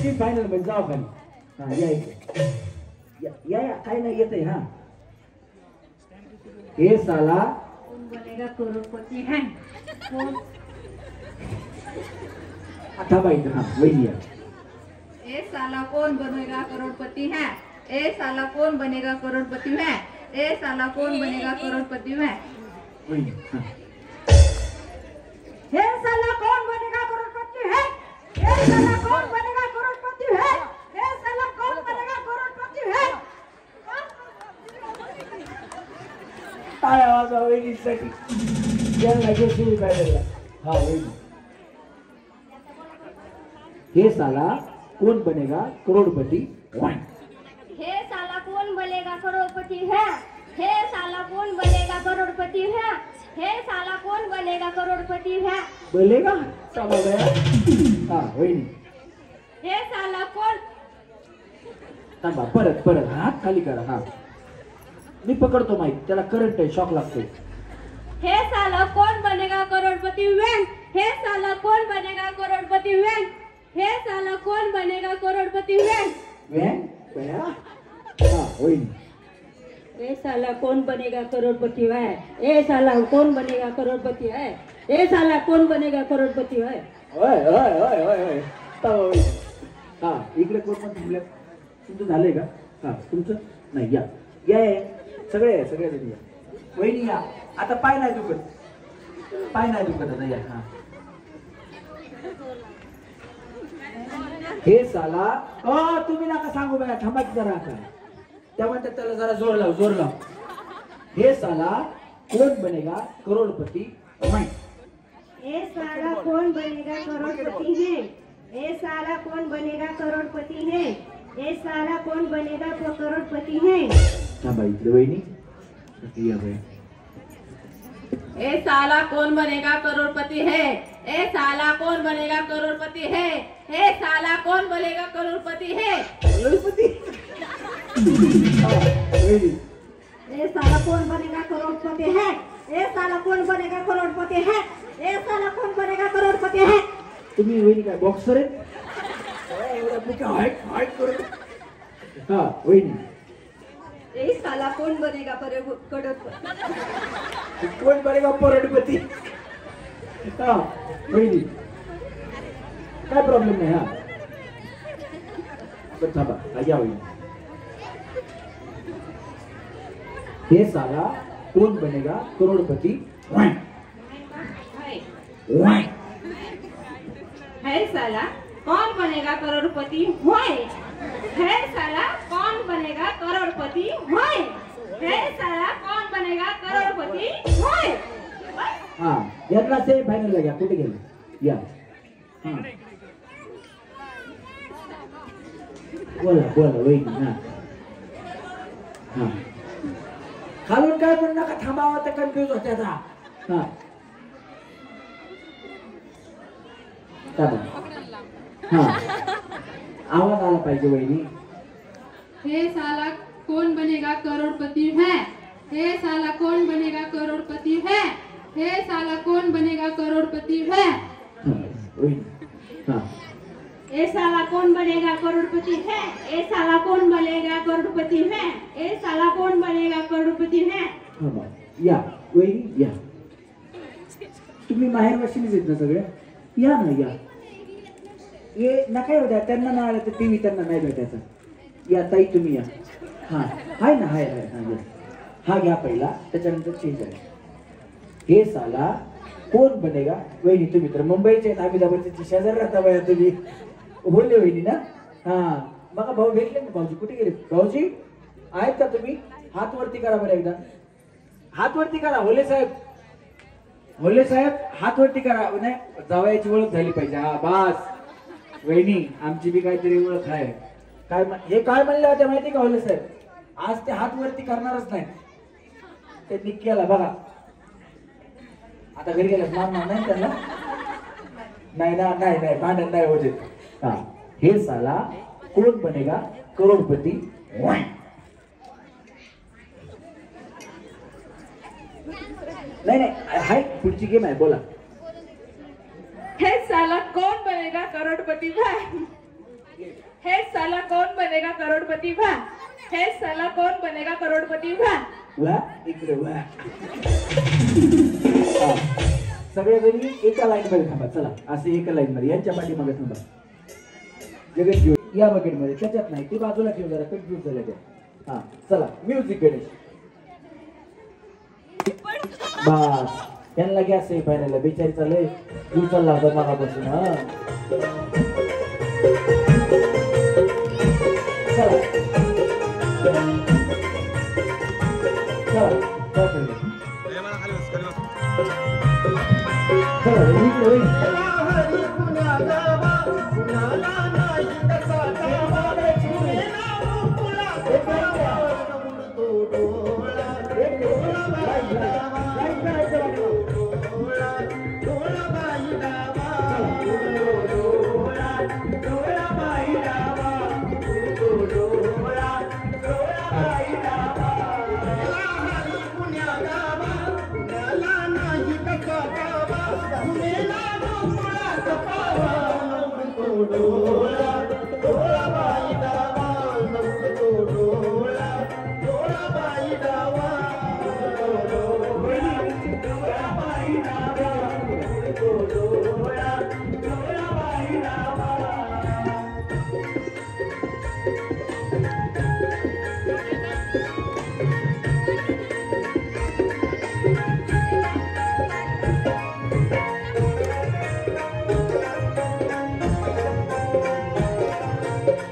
ती फायनल मध्ये जाऊ खाली. हा या इथे. या या काय नाही येतंय. हा हे साला कौन बनेगा करोड़पति है आता बाईक. हा वहिनी या. ए साला कौन बनेगा करोड़पति है ए साला कौन बनेगा करोड़पति है ए साला कौन बनेगा करोड़पति है वहिनी. हा हे साला कौन बनेगा करोड़पति है हे साला कौन बनेगा करोड़पति है हे साला कौन बनेगा करोड़पति है काय आवाज वहिनीसाठी. यांना सुरू करायला. हा वहिनी. हे साला कोण बनेगा करोडपती वाईन. हे साला कौन बनेगा करोड़पति है हे साला कौन बनेगा करोड़पति है हे साला कौन बनेगा करोड़पति है बोलेगा चला गया. हा वहिनी. हे साला कौन थांबा. परत परत हात खाली करा. हा मी पकडतो माईक. त्याला करंट आहे. शॉक लागतोय. हे साला कौन बनेगा करोड़पति वैन हे साला कौन बनेगा करोड़पति वैन हे साला कौन बनेगा करोड़पति वैन वॅन बया. हा वहिनी. ए साला कौन बनेगा करोड़पति है ए साला कौन बनेगा करोड़पति है ए साला कौन बनेगा करोड़पति है ओय ओय ओय ओय ओय. थांबा वहिनी. हा इकडे कोण पण थांबले. तुमचं झालंय का. हा तुमचं नाही. या या या. सगळे जण या. वहिनी या. आता पाय नाही दुखत. पाय नाही दुखत आता. या. हा हे साला तुम्ही नका सांगू बघा. थांबा की जरा आता. त्या म्हणतात त्याला जरा जोर लाव. हे साला कोण बनेगा करोडपती? ए साला कौन बनेगा करोड़पति है? ए साला कौन बनेगा करोड़पति है? ए साला कौन बनेगा करोड़पति है? थांबा इकडे वहिनी या बाई. ए साला कौन बनेगा करोड़पति है? ए साला कौन बनेगा करोड़पति है? ए साला कौन बनेगा करोड़पति है? करोडपती. वहिनी ए साला कौन बनेगा करोड़पति है? ए साला कौन बनेगा करोड़पति है? ए साला कौन बनेगा करोड़पति है? तुम्ही वहिनी काय बॉक्सर आहे? एवढा पुका हाईट हाईट करत. हा वहिनी ए साला कौन बनेगा करोड़पति? कोण बनेगा करोडपती? हा वहिनी काय प्रॉब्लेम नाही. हा पण थांबा या वहिनी. हे साला कौन बनेगा करोड़पति? है साला कौन बनेगा करोड़पति? होय. है साला कौन बनेगा करोड़पति? होय. है साला कौन बनेगा करोड़पति? होय. हा यांना से फायनल घ्या. कुठे गेले? या हा बोला बोला वहिनी. हा हा खालून काय म्हणू नका. थांबावं तर कन्फ्युज होते आता. हा हा आवाज आला पाहिजे वहिनी. हे साला कौन बनेगा करोड़पति है? हे साला कौन बनेगा करोड़पति है? हे साला कौन बनेगा करोड़पति है? हा, वहिनी. हा ए साला कौन बनेगा करोड़पति है? ए साला कौन बनेगा करोड़पति है? ए साला कौन बनेगा करोड़पति है? थांबा. या वहिनी या. तुम्ही माहेर वाशिनीच येत ना सगळ्या. या ना या. ये नका येऊ द्या. त्यांना नाही आलं तर टीव्ही त्यांना नाही भेटायचा. या ताई तुम्ही या. हा हाय ना हाय हाय हा या. हा घ्या पहिला त्याच्यानंतर चेंज आहे. हे साला कोण बनेगा? वहिनी तुम्ही तर मुंबईचे आहेत. आम्ही दाबाचे शेजारी राहता बाया तुम्ही. बोलले वहिनी ना. हा बघा भाऊ भेटले ना. भाऊजी कुठे गेले? भाऊजी आहेत का तुम्ही? हात वरती करा बरं एकदा. हात वरती करा. होले साहेब होले साहेब हात वरती करा. नाही जावयाची ओळख झाली पाहिजे. हा बास वहिनी आमची बी काहीतरी ओळख आहे. काय हे काय म्हणले होते माहिती का होले साहेब? आज ते हात वरती करणारच नाही. ते निक्क्याला बघा आता घरी गेला मान नाही त्यांना. नाही ना नाही नाही भांडण नाही होते. हा हे साला कोण बनेगा करोडपती? नाही नाही हाय पुढची गेम आहे. बोला. हे साला कौन बनेगा करोड़पति है? हे साला कौन बनेगा करोड़पति है? हे साला कौन बनेगा करोड़पति है? वा इकडे वा. हा. सगळे जणी एका लाईन मध्ये थांबा. चला असे एका लाईन मध्ये. यांच्या पाठीमागे थांबा. जगत घेऊ या बकेट मध्ये. त्याच्यात नाही ती बाजूला ठेवून जरा कन्फ्युज झाले ते. हा चला म्युझिक गणेश. बस त्यांना गॅस आहे फायनल. बेचारी चालय उचलला होता मागापासून. हा चला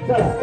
चला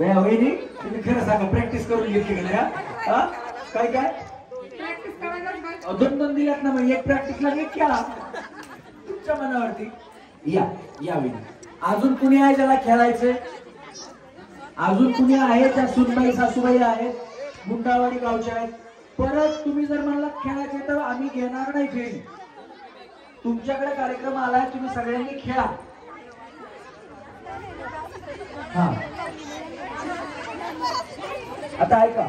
या वहिनी तुम्ही खरं सांगा प्रॅक्टिस करून घेतली का नाही हा? काय काय दोन दिल्यात ना मग एक प्रॅक्टिसला एक खेळा तुमच्या मनावरती. या या वहिनी अजून कुणी आहे ज्याला खेळायचंय? अजून कुणी आहे त्या सुनबाई सासूबाई आहेत मुंडावाडी गावच्या आहेत. परत तुम्ही जर म्हणला खेळायचे तर आम्ही घेणार नाही खेळ. तुमच्याकडे कार्यक्रम आलाय तुम्ही सगळ्यांनी खेळा. हा आता ऐका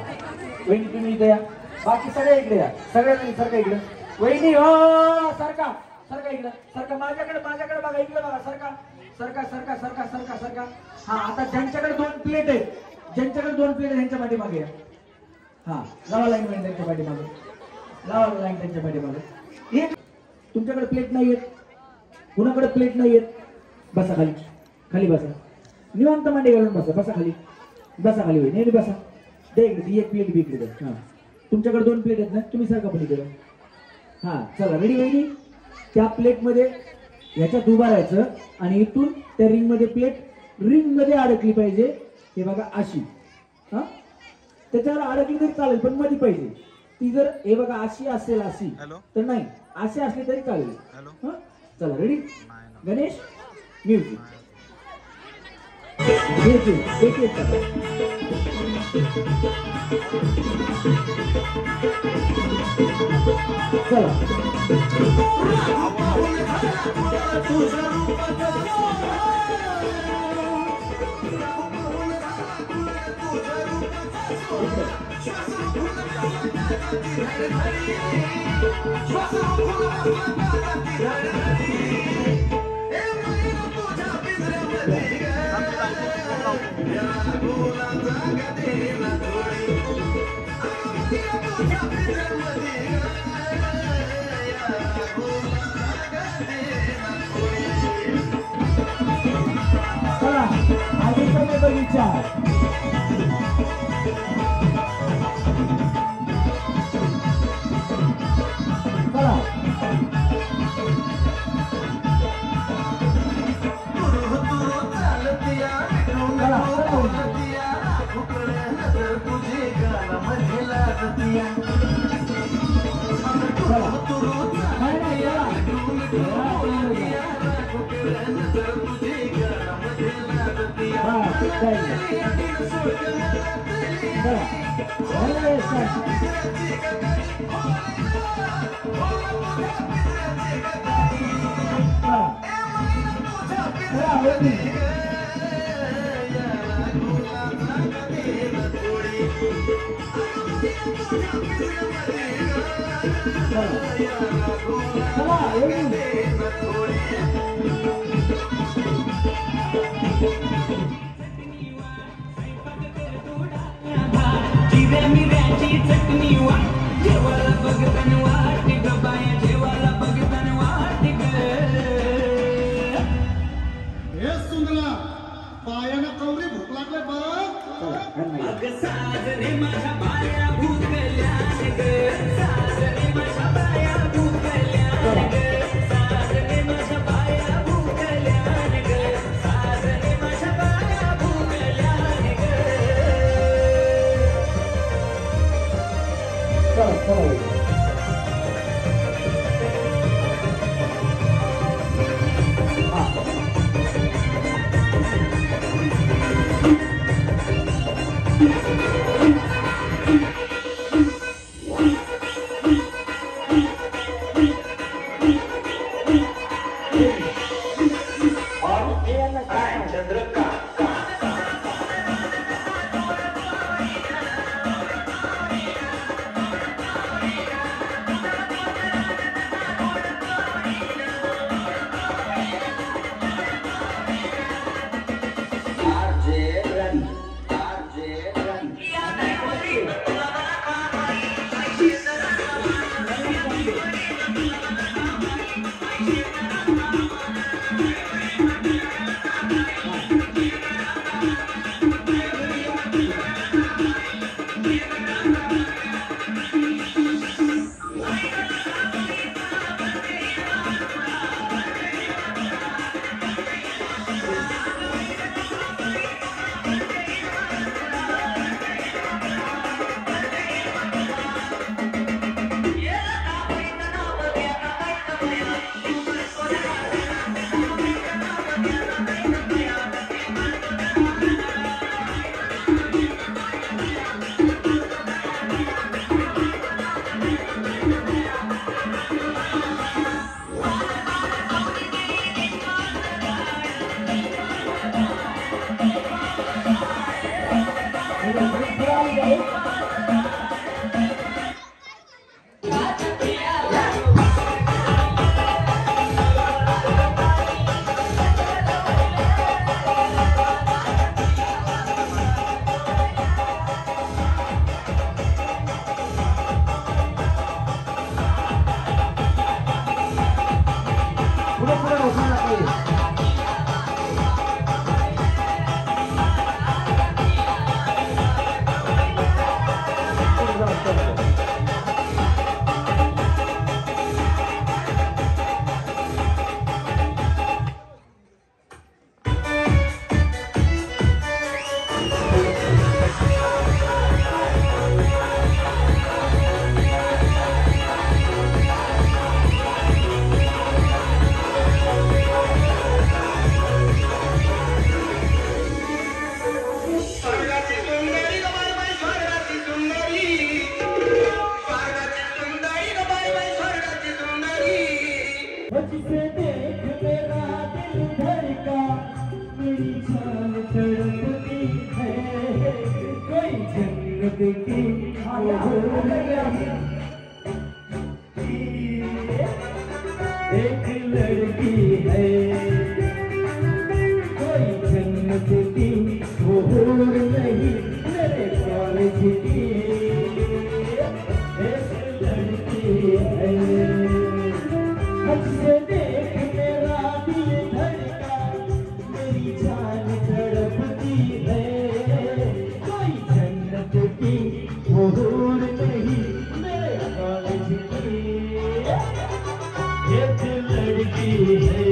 वहिनी तुम्ही इथे या बाकी सगळे इकडे या सगळ्यांनी सारखा इकडे वहिनी हो सारखा सारखा इकडे सारखा माझ्याकडे बघा इकडे बघा सारखा सारखा सारखा सारखा सारखा सारखा. हा आता ज्यांच्याकडे 2 प्लेट आहेत त्यांच्या पाठीमागे या. हा लावा लाईन त्यांच्या पाठीमागे लावा लाईन त्यांच्या पाठीमागे. तुमच्याकडे प्लेट नाहीयेत कुणाकडे प्लेट नाहीयेत बसा खाली खाली बसा निवांत मांडी घालून बसा खाली होईल नाही बसा दे इकडे एक प्लेट बी इकडे. हा तुमच्याकडे 2 प्लेट आहेत ना तुम्ही सारखा पण इकडे. हा चला रेडी वहिनी त्या प्लेट मध्ये याच्यात उभा राहायचं आणि इथून त्या रिंग मध्ये प्लेट रिंग मध्ये अडकली पाहिजे. हे बघा अशी हा त्याच्यावर अडकली तरी चालेल पण मध्ये पाहिजे ती. जर हे बघा अशी असेल अशी तर नाही अशी असली तरी चालेल. हा चला रेडी गणेश म्युझिक चला बगीचा लड़की है कोई जन्नत की वो हूर नहीं मेरे कॉलेज की एक लड़की है मुझसे देख मेरा दिल धड़का मेरी जान तड़पती है कोई जन्नत की वो हूर नहीं मेरे कॉलेज की एक लड़की है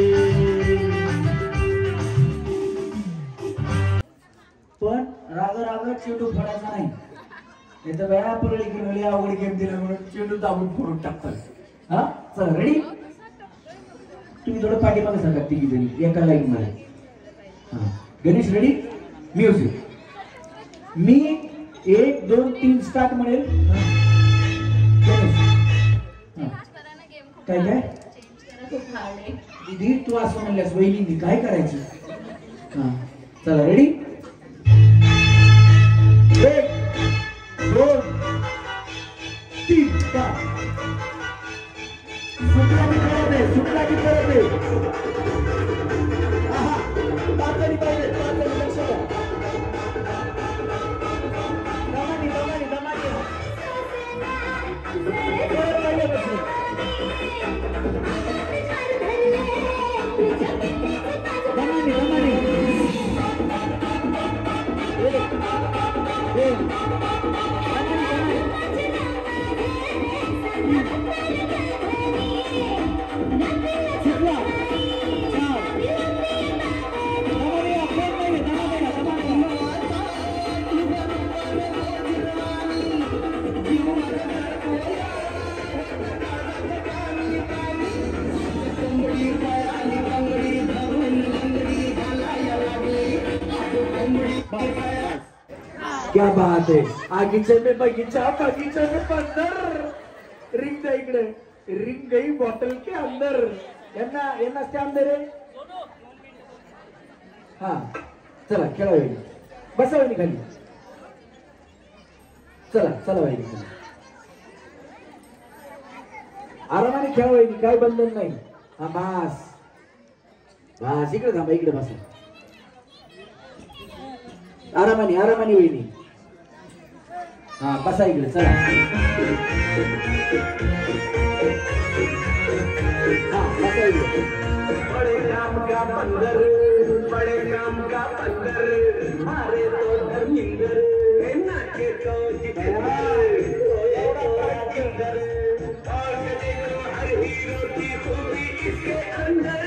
पण राग चेंडू फोडायचा नाही तर वेळा परळी गेली अवघड गेम दिला म्हणून चेंडू दाबून फोडून टाकतात हा चल रेडी तुम्ही थोडं पाठीमागे सांगा तिघी जणी एका लाईन मध्ये हा गणेश रेडी म्युझिक मी 1 2 3 स्टार्ट म्हणेल गणेश काय दीदी तू असं म्हणल्यास वहिनी काय करायचं हा चला रेडी 1 2 3 स्टार्ट सुटला की परत आहे आहा तातडी पाहिजे तातडी लक्ष द्या दमानी क्या बात है आगीचे में बगीचा बगीचे में बंदर रिंग द्या इकडे रिंग गई बॉटल के अंदर यांना स्टॅम्प दे रे हा चला खेळा वहिनी बसा वहिनी खाली चला वहिनी आरामाने खेळा वहिनी काय बंधन नाही हा बस इकडे थांबा इकडे बसा आरामाने वहिनी हा बसा इकडे चला हा बसा इकडे बड़े काम का बंदर मारे तो धर्मिंदर नाचे तो और देखो हर हीरो की खूबी इसके अंदर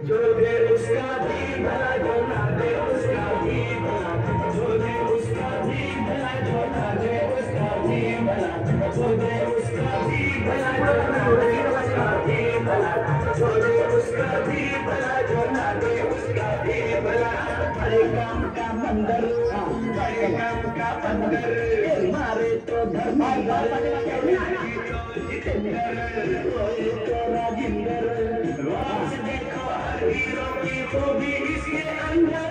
जो दे उसका भी भला जो ना दे उसका भी भला जो दे उसका भी भला जो ना दे उसका भी भला जो दे उसका भी भला जो ना दे उसका भी भला जो दे उसका भी भला जो ना दे उसका भी भला बड़े काम का बंदर मारे तो धर्मेंद्र तो राजेंद्र देखो हर हीरो की खूबी इसके अंदर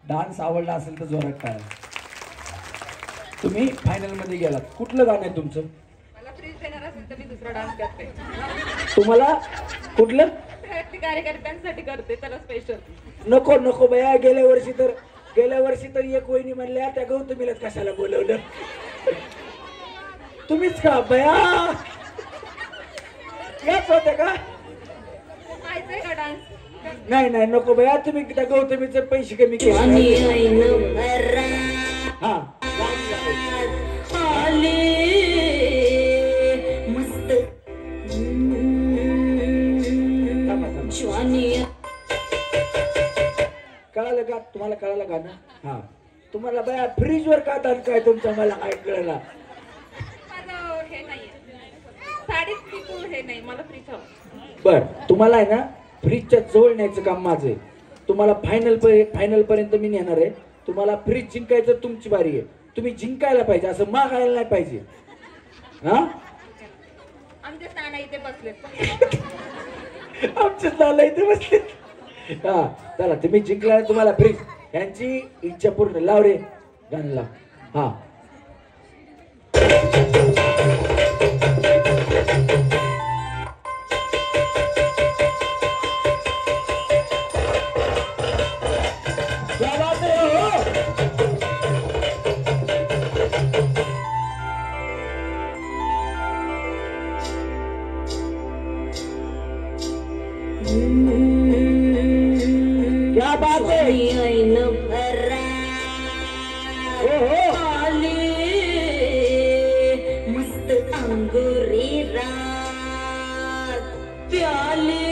डान्स आवडला असेल तर जोरात टाळा. तुम्ही फायनल मध्ये गेलात. कुठलं गाणं आहे तुमचं? मला फ्रीज देणार असेल तर मी दुसरा डान्स करते. तुम्हाला कुठलं? कार्यकर्त्यांसाठी करते त्याला स्पेशल. नको नको बया, गेल्या वर्षी तर एक वहिनी म्हणल्या त्या गौतमीलाच कशाला बोलवलं. तुम्हीच का बया? याच होत्या का? माहितीये का डान्स? नाही नाही नको बया, तुम्ही त्या गौतमीचे पैसे कमी केले. हा कळालं का तुम्हाला? कळालं गाणं? हा तुम्हाला बया फ्रीज वर का दान काय तुमचं मला काय कळलं? माझं हे नाहीये, साडीच पिकू हे नाही, मला फ्रीज हवं. बर तुम्हाला आहे ना फ्रीजच्या जवळ न्यायचं काम माझं आहे. तुम्हाला फायनल पर्यंत मी नेणार आहे. तुम्हाला फ्रीज जिंकायचं तुमची बारी आहे. तुम्ही जिंकायला पाहिजे, असं मागायला नाही पाहिजे. हा आमचे नाना इथे बसलेत. आमच्या नाना इथे बसले. हा चला तुम्ही जिंकला, तुम्हाला फ्रीज. यांची इच्छा पूर्ण. लाव रे गाणं लाव. हा क्या बात है? मस्त अंगुरी रात प्याले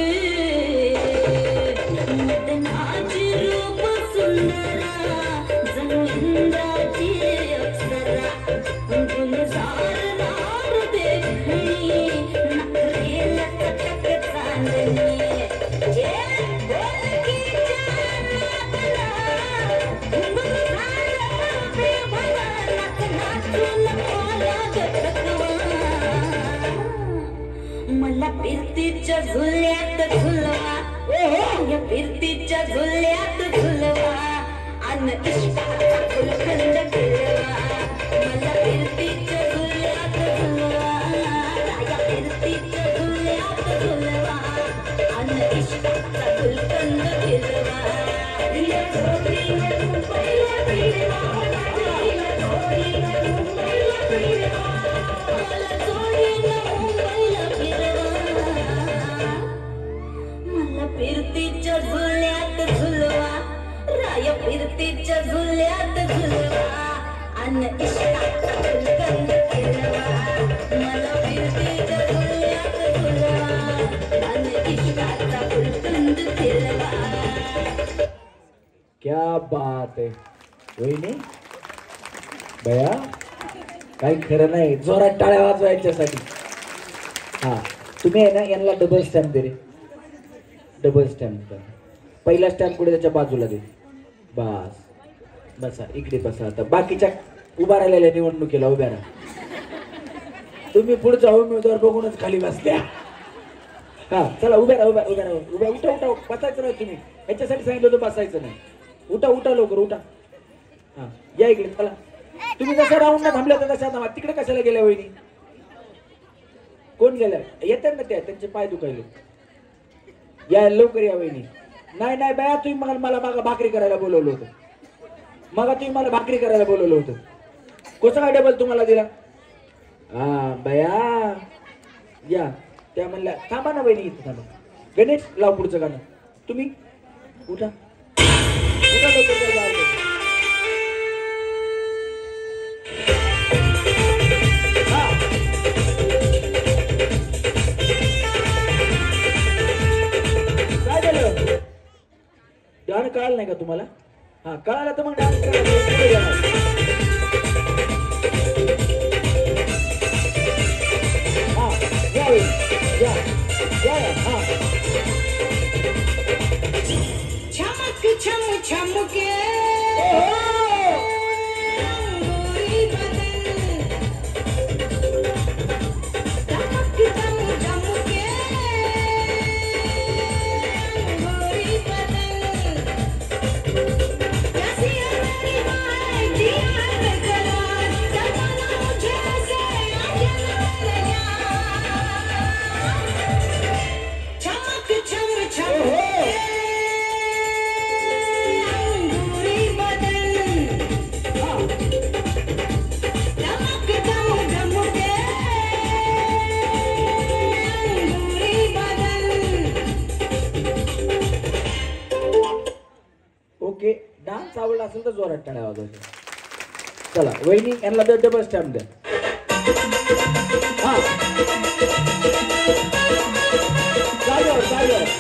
मदनाची रूप सुंदरा जमिंद्राची अप्सरा गुलजार नार देखणी नखरेला चटक चांदणी मला फिरतीच्या झुल्यात झुलवा, या फिरतीच्या झुल्यात झुलवा अन इष्टाचा फुलखंड फिरवा. मला फिरतीच्या झुल्यात झुलवा, या फिरतीच्या झुल्यात झुलवा अन इष्टाचा फुलखंड फिरवा. या जोडीने मुंबईला फिरवा, या जोडीने मुंबईला फिरवा, मला जोडीने मुंबईला फिरवा. मला फिरतीच्या झुल्यात झुलवा, राय फिरतीच्या झुल्यात झुलवा अन इष्टाचा फुलकंद फिरवा. मला फिरतीच्या झुल्यात झुलवा अन इष्टाचा फुलकंद फिरवा. क्या बात आहे वहिनी. बया काही खरं नाही. जोरात टाळ्या वाजवायच्यासाठी. हा तुम्ही आहे ना यांना डबल स्टॅम्प दे रे, डबल स्टॅम्प. पहिला स्टॅम्प कुठे त्याच्या बाजूला दे. बस बसा इकडे बसा. आता बाकीच्या उभा राहिलेल्या निवडणुकीला उभ्या राहा. तुम्ही पुढचा उमेदवार बघूनच खाली बसल्या. हा चला उभ्या राहा, उभ्या उभ्या राहा, उभ्या उठा उठा. बसायचं नाही तुम्ही, याच्यासाठी सांगितलं होतं बसायचं नाही. उठा उठा लवकर उठा. हा या इकडे चला. तुम्ही जसं राहून ना थांबल्या तर तशा थांबा. तिकडे कशाला गेल्या वहिनी? कोण गेल्या? येतात ना त्या, त्यांचे पाय दुखायले. या लवकर या वहिनी. नाही नाही बाया, तुम्ही मला मागा भाकरी करायला बोलवलं होतं. मग तुम्ही मला भाकरी करायला बोलवलं होतं. कसं काय डबल तुम्हाला दिला? हा बया या. त्या म्हणल्या थांबा ना वहिनी इथं थांबा. गणेश लाव पुढचं गाणं. तुम्ही उठा उठा लवकर जाऊ. काय झालं? गाणं कळालं नाही का तुम्हाला? हा कळालं तर मग डान्स करा. हा या या या हा. चमक चम चमके अंगूरी बदन, चमक चम चमके अंगूरी बदन, कैसी मेरी माँ जिया बेकरार, जमाना मुझे से अजनबिया, चमक चम चमके ओके. डान्स आवडला असेल तर जोरात टाळ्या वाजवायच्या. चला वहिनी यांना डबल स्टॅम्प द्या. हा जागेवर जागेवर.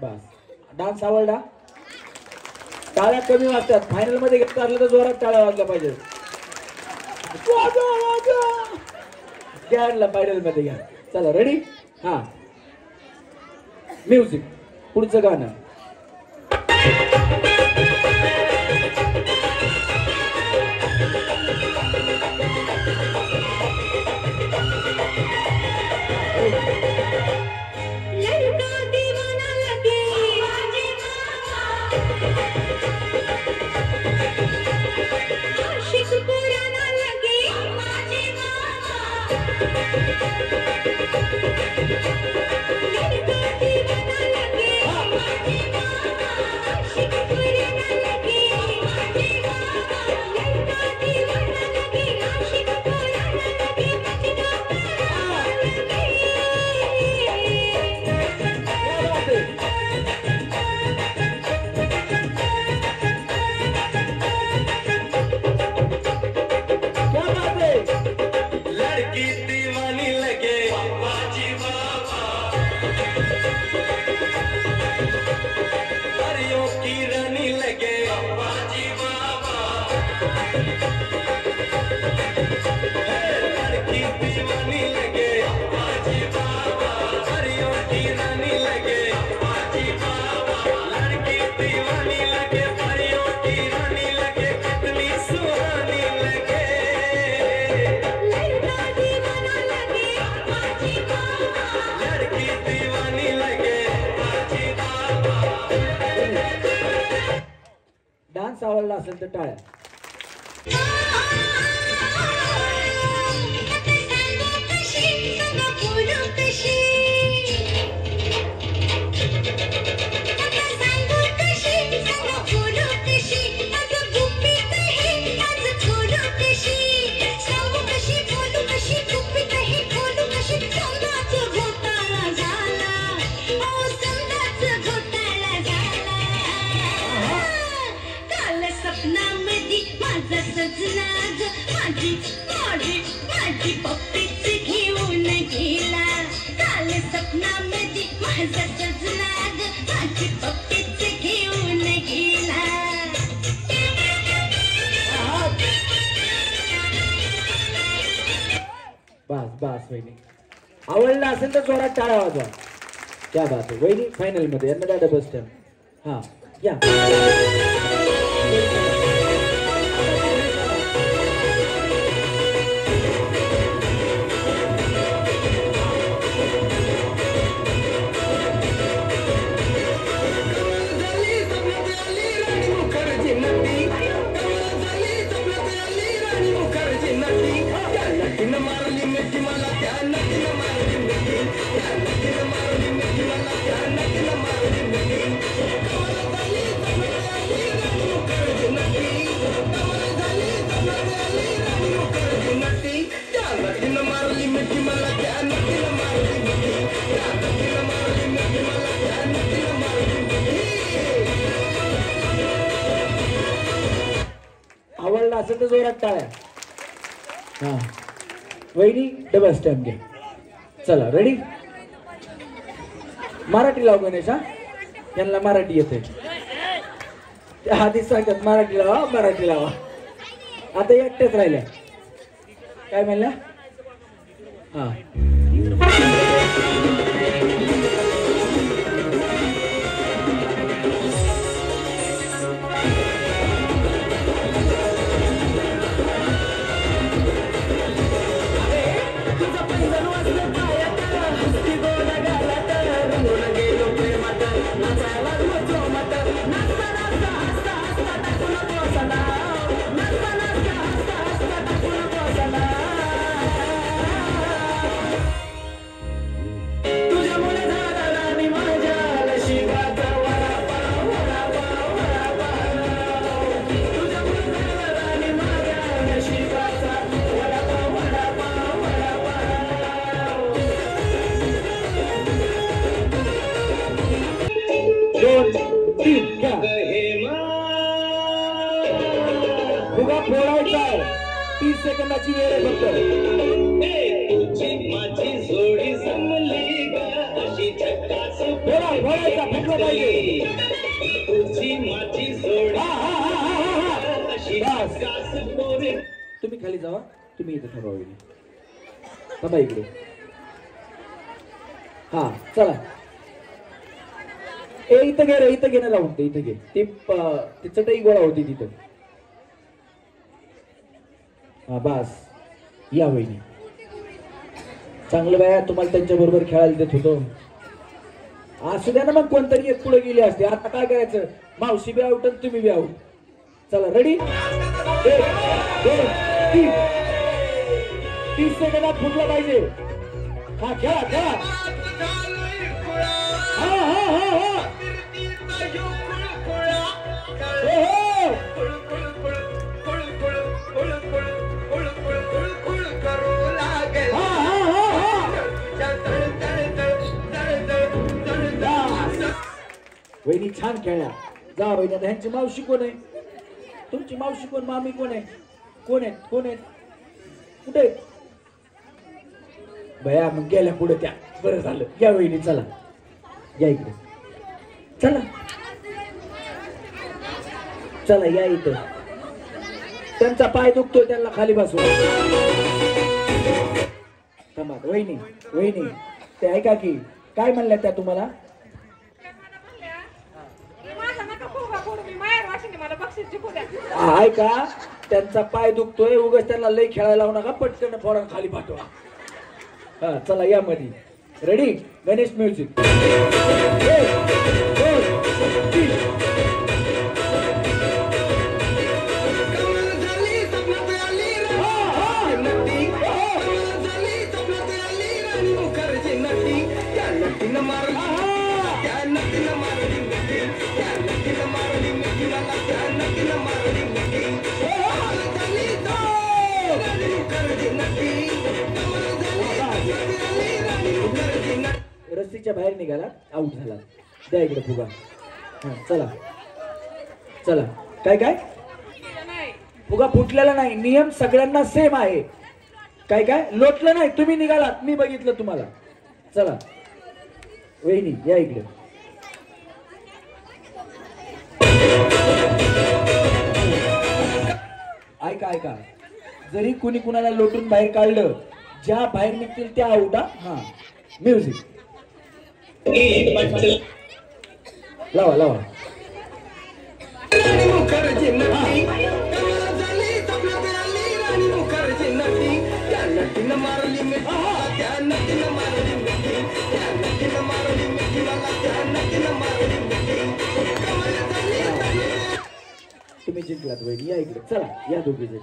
बस डान्स आवडला. टाळ्या कमी वाजतात. फायनल मध्ये घेतलं असलं तर जोरात टाळ्या वाजल्या पाहिजे. घ्या फायनल मध्ये घ्या. चला रेडी. हा म्युझिक पुढचं गाणं. डान्स आवडला असेल तर टाळ्या. माझा सजना ग माझी माझी माझी पप्पीच घेऊन गेला काल स्वप्नामध्ये माझा सजना ग माझी पप्पीच घेऊन गेला बस बस वहिनी आवडलं असेल तर जोरात टाळा वाजवा क्या बात आहे वहिनी फायनल मध्ये यांना द्या डबल स्टॅम्प हा या आवडला असेल तर जोरात टाळ्या हा वहिनी डबल स्टॅम्प घ्या चला रेडी मराठी लाव गणेश हा यांना मराठी येते त्या आधीच सांगतात मराठी लावा मराठी लावा आता एकट्याच राहिल्या काय म्हणल्या हा फुगा फोडायचा 30 सेकंदाची वेळ आहे फक्त माझी जोडी जमली ग अशी झकास फोडायचा फुटलं पाहिजे तुझी माझी जोडी अशी झकास पोरी तुम्ही खाली जावा तुम्ही इथे थांबा थांबा इकडे हा चला ए इथं घे रे इथं घेणं लावून इथं घे ती चटई गोळा होती तिथं हा बस या वहिनी चांगलं बाया तुम्हाला त्यांच्या बरोबर खेळायला देत होतो असू द्या ना मग कोणतरी एक पुढे गेली असते आता काय करायचं मावशी बी आउट आणि तुम्ही बी आउट चला रेडी 1 2 3 30 सेकंदात फुटलं पाहिजे हा खेळा खेळा हा हा हा हा वहिनी छान खेळल्या जा वहिनी आता ह्यांची मावशी कोण आहे तुमची मावशी कोण मामी कोण आहे कोण आहेत कुठे आहेत भया मग गेल्या पुढे त्या बरं झालं या वहिनी चला या इकडे चला चला या इथं त्यांचा पाय दुखतोय त्यांना खाली बसवा थांबा वहिनी ते ऐका की काय म्हणल्या त्या तुम्हाला ऐका त्यांचा पाय दुखतोय उगाच त्यांना लई खेळायला लावू नका पटकन फोडा खाली पाठवा हा चला या मध्ये रेडी गणेश म्युझिक रस्सीच्या बाहेर निघाला आउट झाला द्या इकडे फुगा हा चला चला काय काय फुगा फुटलेला नाही, नियम सगळ्यांना सेम आहे. काय काय लोटलं नाही, तुम्ही निघालात, मी बघितलं तुम्हाला. चला वहिनी या इकडे. ऐका ऐका, जरी कुणी कुणाला लोटून बाहेर काढलं, ज्या बाहेर निघतील त्या आउट. हा म्युझिक लावा लावा. तुम्ही जिंकलात वहिनी, या इकडे. चला या दोघी जणी.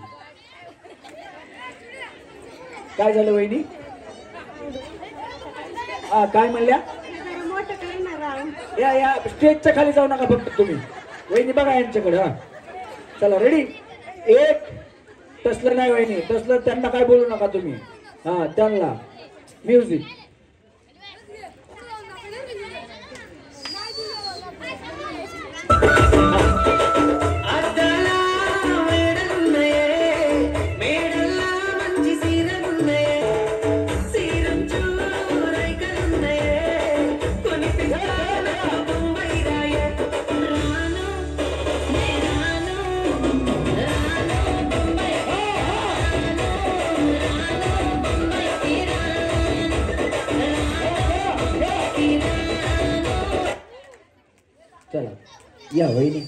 काय झालं वहिनी? हा काय म्हणल्या? या या स्टेजच्या खाली जाऊ नका फक्त तुम्ही. वहिनी बघा यांच्याकडे. हा चला रेडी. एक तसलं नाही वहिनी, तसलं त्यांना काय बोलू नका तुम्ही. हा त्यांना म्युझिक. चला या वहिनी.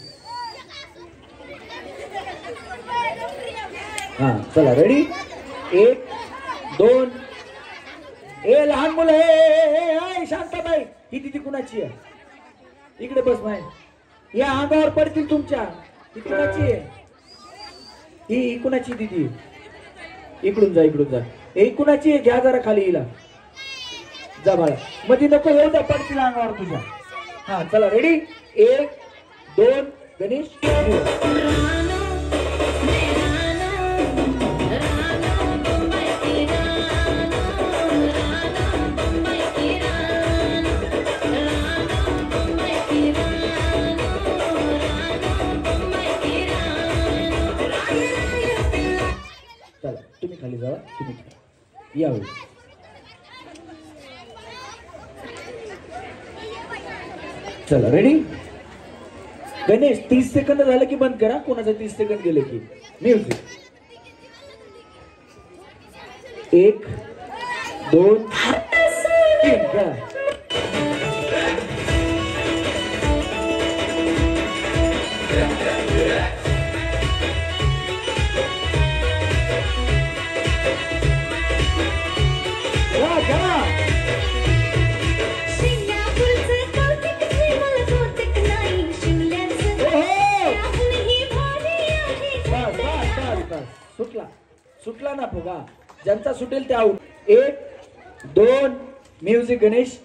हा चला रेडी. एक दोन. ए लहान मुलं, हे शांताबाई, ही दिदी कुणाची आहे? इकडे बस माय. या अंगावर पडतील तुमच्या. ही कुणाची आहे? ही कुणाची दिदी? इकडून जा इकडून जा. ही कुणाची आहे? घ्या जरा खाली हिला. जा बाळा, मध्ये नको येऊ द्या, पडतील अंगावर तुझ्या. हा चला रेडी. एक दोन. गणेश. चला तुम्ही खाली जावा. तुम्ही या. चला रेडी. गणेश 30 सेकंद झालं की बंद करा. कोणाचं 30 सेकंद गेले की म्युझिक. एक दोन तीन. करा. सुटला सुटला ना फुगा. ज्यांचा सुटेल ते आऊट. एक दोन. म्युझिक. गणेश.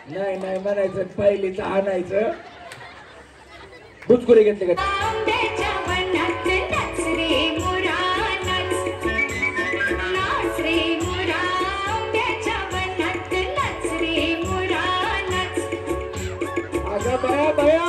नाही नाही म्हणायचं, पहिलीचं आणायचं. बुचकुरे घेतले का? अगं बया बया.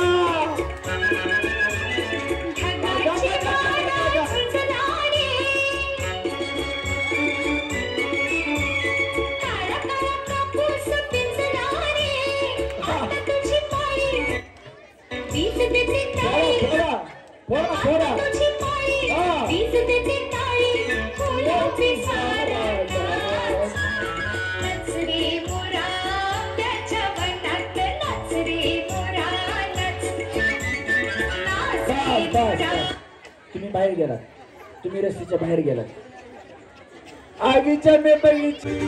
तुम्ही बाहेर गेलात. तुम्ही रस्त्याच्या बाहेर गेलात. आगीच्या मे बघितली.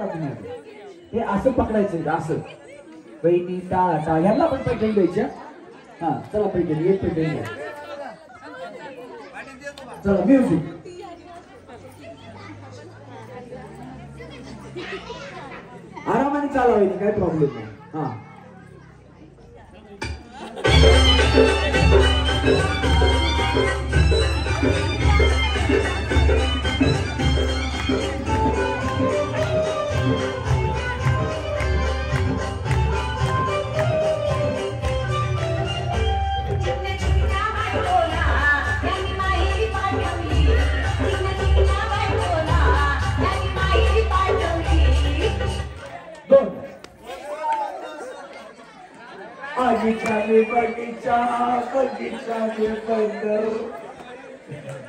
बघा तुम्ही. हे असं पकडायचं असं. वहिनी टाटा ह्याला पण पैठणी द्यायच्या. हा चला पैठणी एक पैठणी द्या. चला म्युझिक. आरामाने चालवा वहिनी काय प्रॉब्लेम नाही. हा बगीचा बगीचा बंदर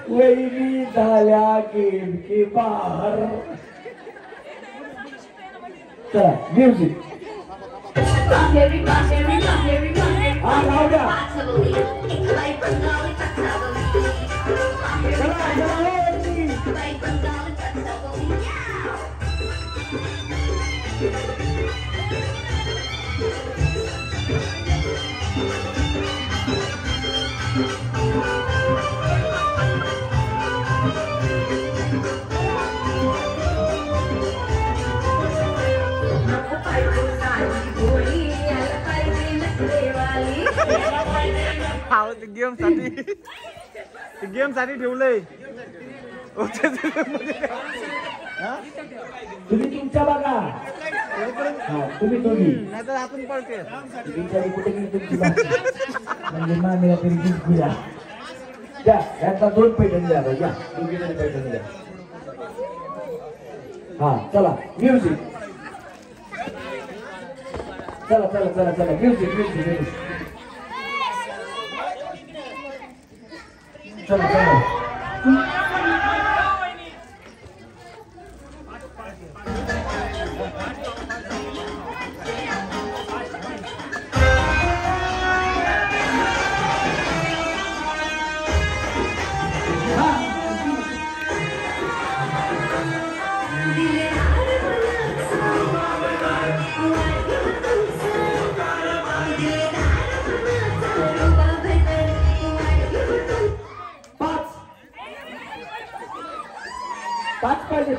वहिनी झाल्या गेम के बाहर. चला म्युझिक. हा लाव द्या. गेम साठी ठेवलंय. तुम्ही तुमच्या बघा. तुम्ही दोन्ही नाही तर आपण पळते. कुठे गेली तुमची म्हणजे मामीला तरी घ्या. द्या याचा 2 पैठणी द्या. घ्या दोघी पैठणी द्या. हा चला म्युझिक. चला चला चला चला म्युझिक म्युझिक म्युझिक. चला चला. पाच पाहिजे.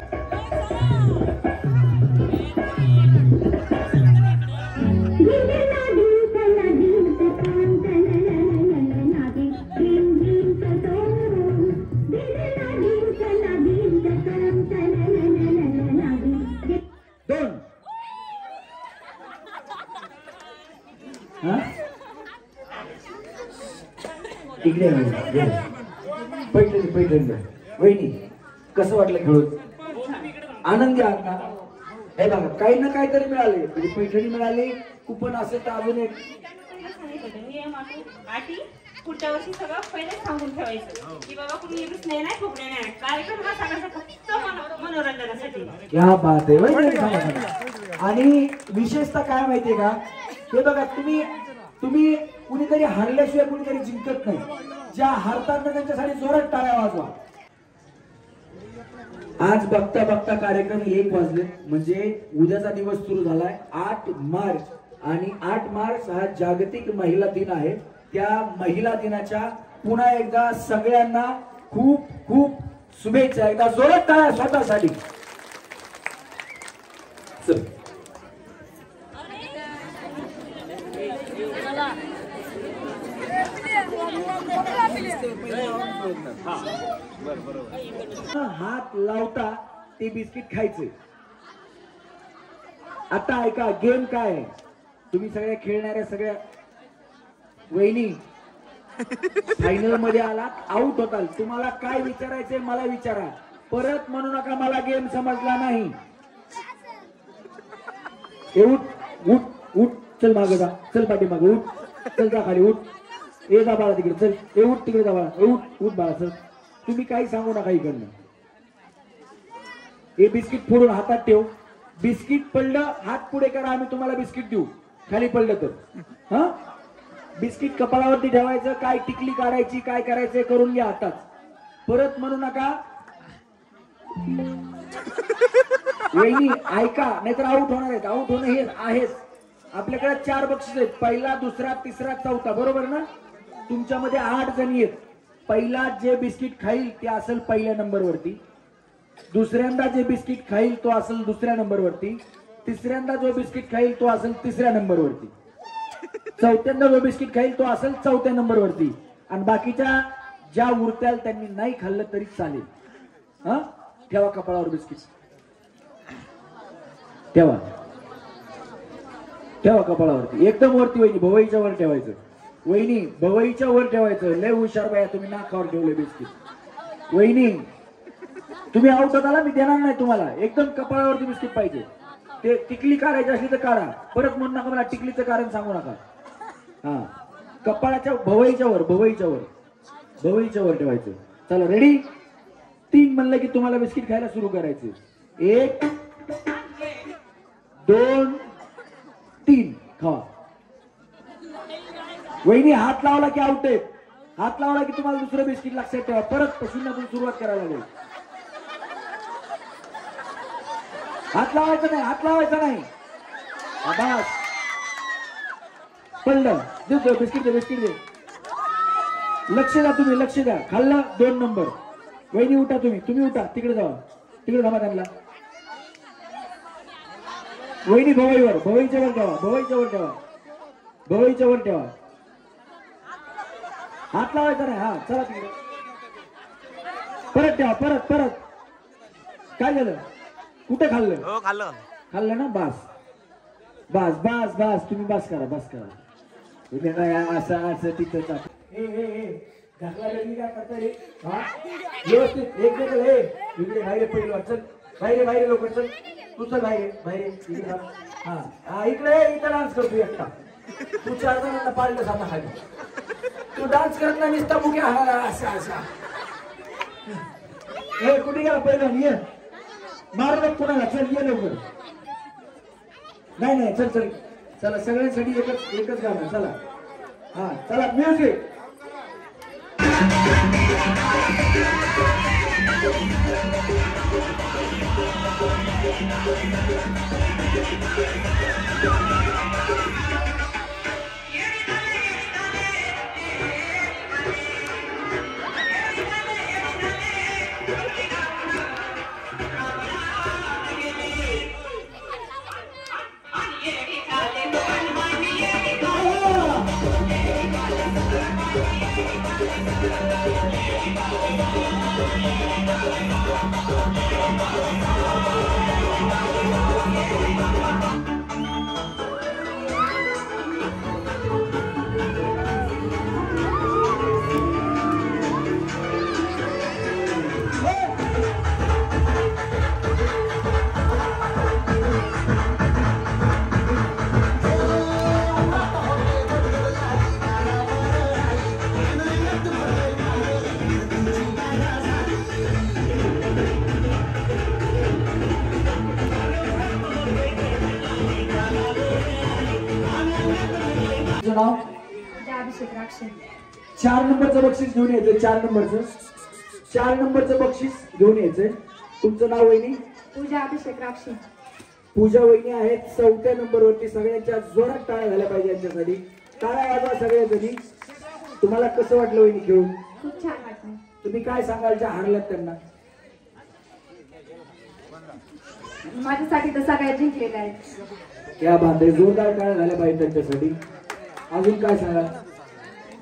इकडे पैठणी पैठणी. वहिनी कसं वाटलं खेळून? आनंदी आहात ना? हे बघा काही ना काहीतरी मिळाले. पैठणी मिळाली, कुपन असेल तर अजून एक. पुढच्या वर्षी सगळं पहिले सांगून ठेवायचं की बाबा कुणी नाही नाही फुकणे नाही. कार्यक्रम हा सगळ्याचा फक्त मनोरंजनासाठी. क्या बात आहे. आणि विशेषतः काय माहितीये का, हे बघा तुम्ही कुणीतरी हारल्याशिवाय कुणीतरी जिंकत नाही. ज्या हारतात ना त्यांच्यासाठी जोरात टाळ्या वाजवा. आज बघता बघता कार्यक्रम 1 वाजले. म्हणजे उद्याचा दिवस सुरू झालाय 8 मार्च. आणि 8 मार्च हा जागतिक महिला दिन आहे. त्या महिला दिनाच्या पुन्हा एकदा सगळ्यांना खूप खूप शुभेच्छा. एकदा जोरात टाळ्या स्वतःसाठी. हात लावता ते बिस्किट खायचे. आता ऐका गेम काय आहे. तुम्ही सगळ्या खेळणाऱ्या सगळ्या वहिनी फायनल मध्ये आलात, आउट होताल. तुम्हाला काय विचारायचंय मला विचारा. परत म्हणू नका मला गेम समजला नाही. उठ उठ उठ. चल मागे जा. चल पाठी मागे उठ. चल जा खाली उठ. ये जा बाळा तिकडे. चल हे उठ तिकडे जा बाळा. उठ उठ बाळा. चल तुम्ही काही सांगू नका इकडनं. हे बिस्किट फोडून हातात ठेव. बिस्किट पडलं हात पुढे करा. आम्ही तुम्हाला बिस्किट देऊ. खाली पडलं तर. हा बिस्किट कपाळावरती ठेवायचं. काय टिकली काढायची काय करायचं करून घ्या हातात. परत म्हणू नका वहिनी ऐका, नाहीतर आउट होणार आहेत. आउट होणं हे आहेच. आपल्याकडे 4 बक्षीस आहेत, पहिला, दुसरा, तिसरा, चौथा, बरोबर ना? तुमच्यामध्ये 8 जणी आहेत. पहिला जे बिस्किट खाईल ते असेल पहिल्या नंबरवरती, दुसऱ्यांदा जे बिस्किट खाईल तो असेल दुसऱ्या नंबरवरती, तिसऱ्यांदा जो बिस्किट खाईल तो असेल तिसऱ्या नंबरवरती, चौथ्यांदा जो बिस्किट खाईल तो असेल चौथ्या नंबरवरती, आणि बाकीच्या ज्या उरत्याल त्यांनी नाही खाल्लं तरी चालेल. हा, ठेवा कपाळावर बिस्किट, ठेवा ठेवा कपाळावरती, एकदम वरती. वहिनी भवईच्या वर ठेवायचं. वहिनी भवईच्या वर ठेवायचं. लय हुशार बाया तुम्ही, नाकावर ठेवले बिस्किट. वहिनी तुम्ही आउट होताला, मी देणार नाही तुम्हाला. एकदम कपाळावरती बिस्किट पाहिजे. ते टिकली काढायची असली तर काढा, परत म्हणू नका मला टिकलीचं कारण सांगू नका. हा, कपाळाच्या भवईच्या वर, भवईच्या वर, भवईच्या वर ठेवायचं. चला रेडी. 3 म्हणलं की तुम्हाला बिस्किट खायला सुरू करायचे. 1 2 3 खा. वहिनी हात लावला की आउट आहे. हात लावला की तुम्हाला दुसरं बिस्किट लक्षात ठेवा. परत शून्यातून सुरुवात करायला लागेल. हात लावायचा नाही, हात लावायचा नाही. बस पडलं. देतो बिस्किट, दे बिस्किट दे. लक्ष द्या तुम्ही, लक्ष द्या. खाल्लं 2 नंबर. वहिनी उठा, तुम्ही उठा, तिकडे जावा, तिकडे थांबा त्यांना. वहिनी भवईवर, भवईच्या वर ठेवा, भवईच्या वर ठेवा, भवईच्या वर ठेवा. हात लावायचा नाही. हा चला तिकडे, परत ठेवा, परत परत. काय झालं? कुठे खाल्लं? खाल्लं ना? बस बस बस बस, तुम्ही बस करा, बस करा. असं असं तिथं व्यवस्थित एक जण. इकडे बाहेर पहिलं चल, बाहेर बाहेर लवकर चल. तू चल बाहेर, बाहेर. हा हा, इकडे इथं डान्स करतो एकटा. तू 4 जणांना पाळलं साधा खाली. तू डान्स करत नाही, नुसता मुके हाणाला असा असा. हे कुठे गेला पहिलं? ये मारू नको कुणाला. चल ये लवकर. नाही नाही, चल चल, चला सगळ्यांसाठी एकच गाणं. चला हा, चला म्युझिक. नाव 4 नंबरचं बक्षीस घेऊन यायचं. 4 नंबरचं बक्षीस घेऊन यायचंय. तुमचं नाव? वहिनी पूजा अभिषेक राक्षे. पूजा वहिनी आहेत 4थ्या नंबरवरती. सगळ्यांच्या जोरात टाळ्या झाल्या पाहिजे यांच्यासाठी. टाळ्या वाजवा सगळ्या जणी. तुम्हाला कसं वाटलं वहिनी खेळून? खूप छान वाटलं. तुम्ही काय सांगाल ज्या हारल्यात त्यांना? माझ्यासाठी तर सगळ्या जिंकलेल्या आहेत. या बांधे जोरदार टाळ्या झाल्या पाहिजे त्यांच्यासाठी. अजून काय सांगा?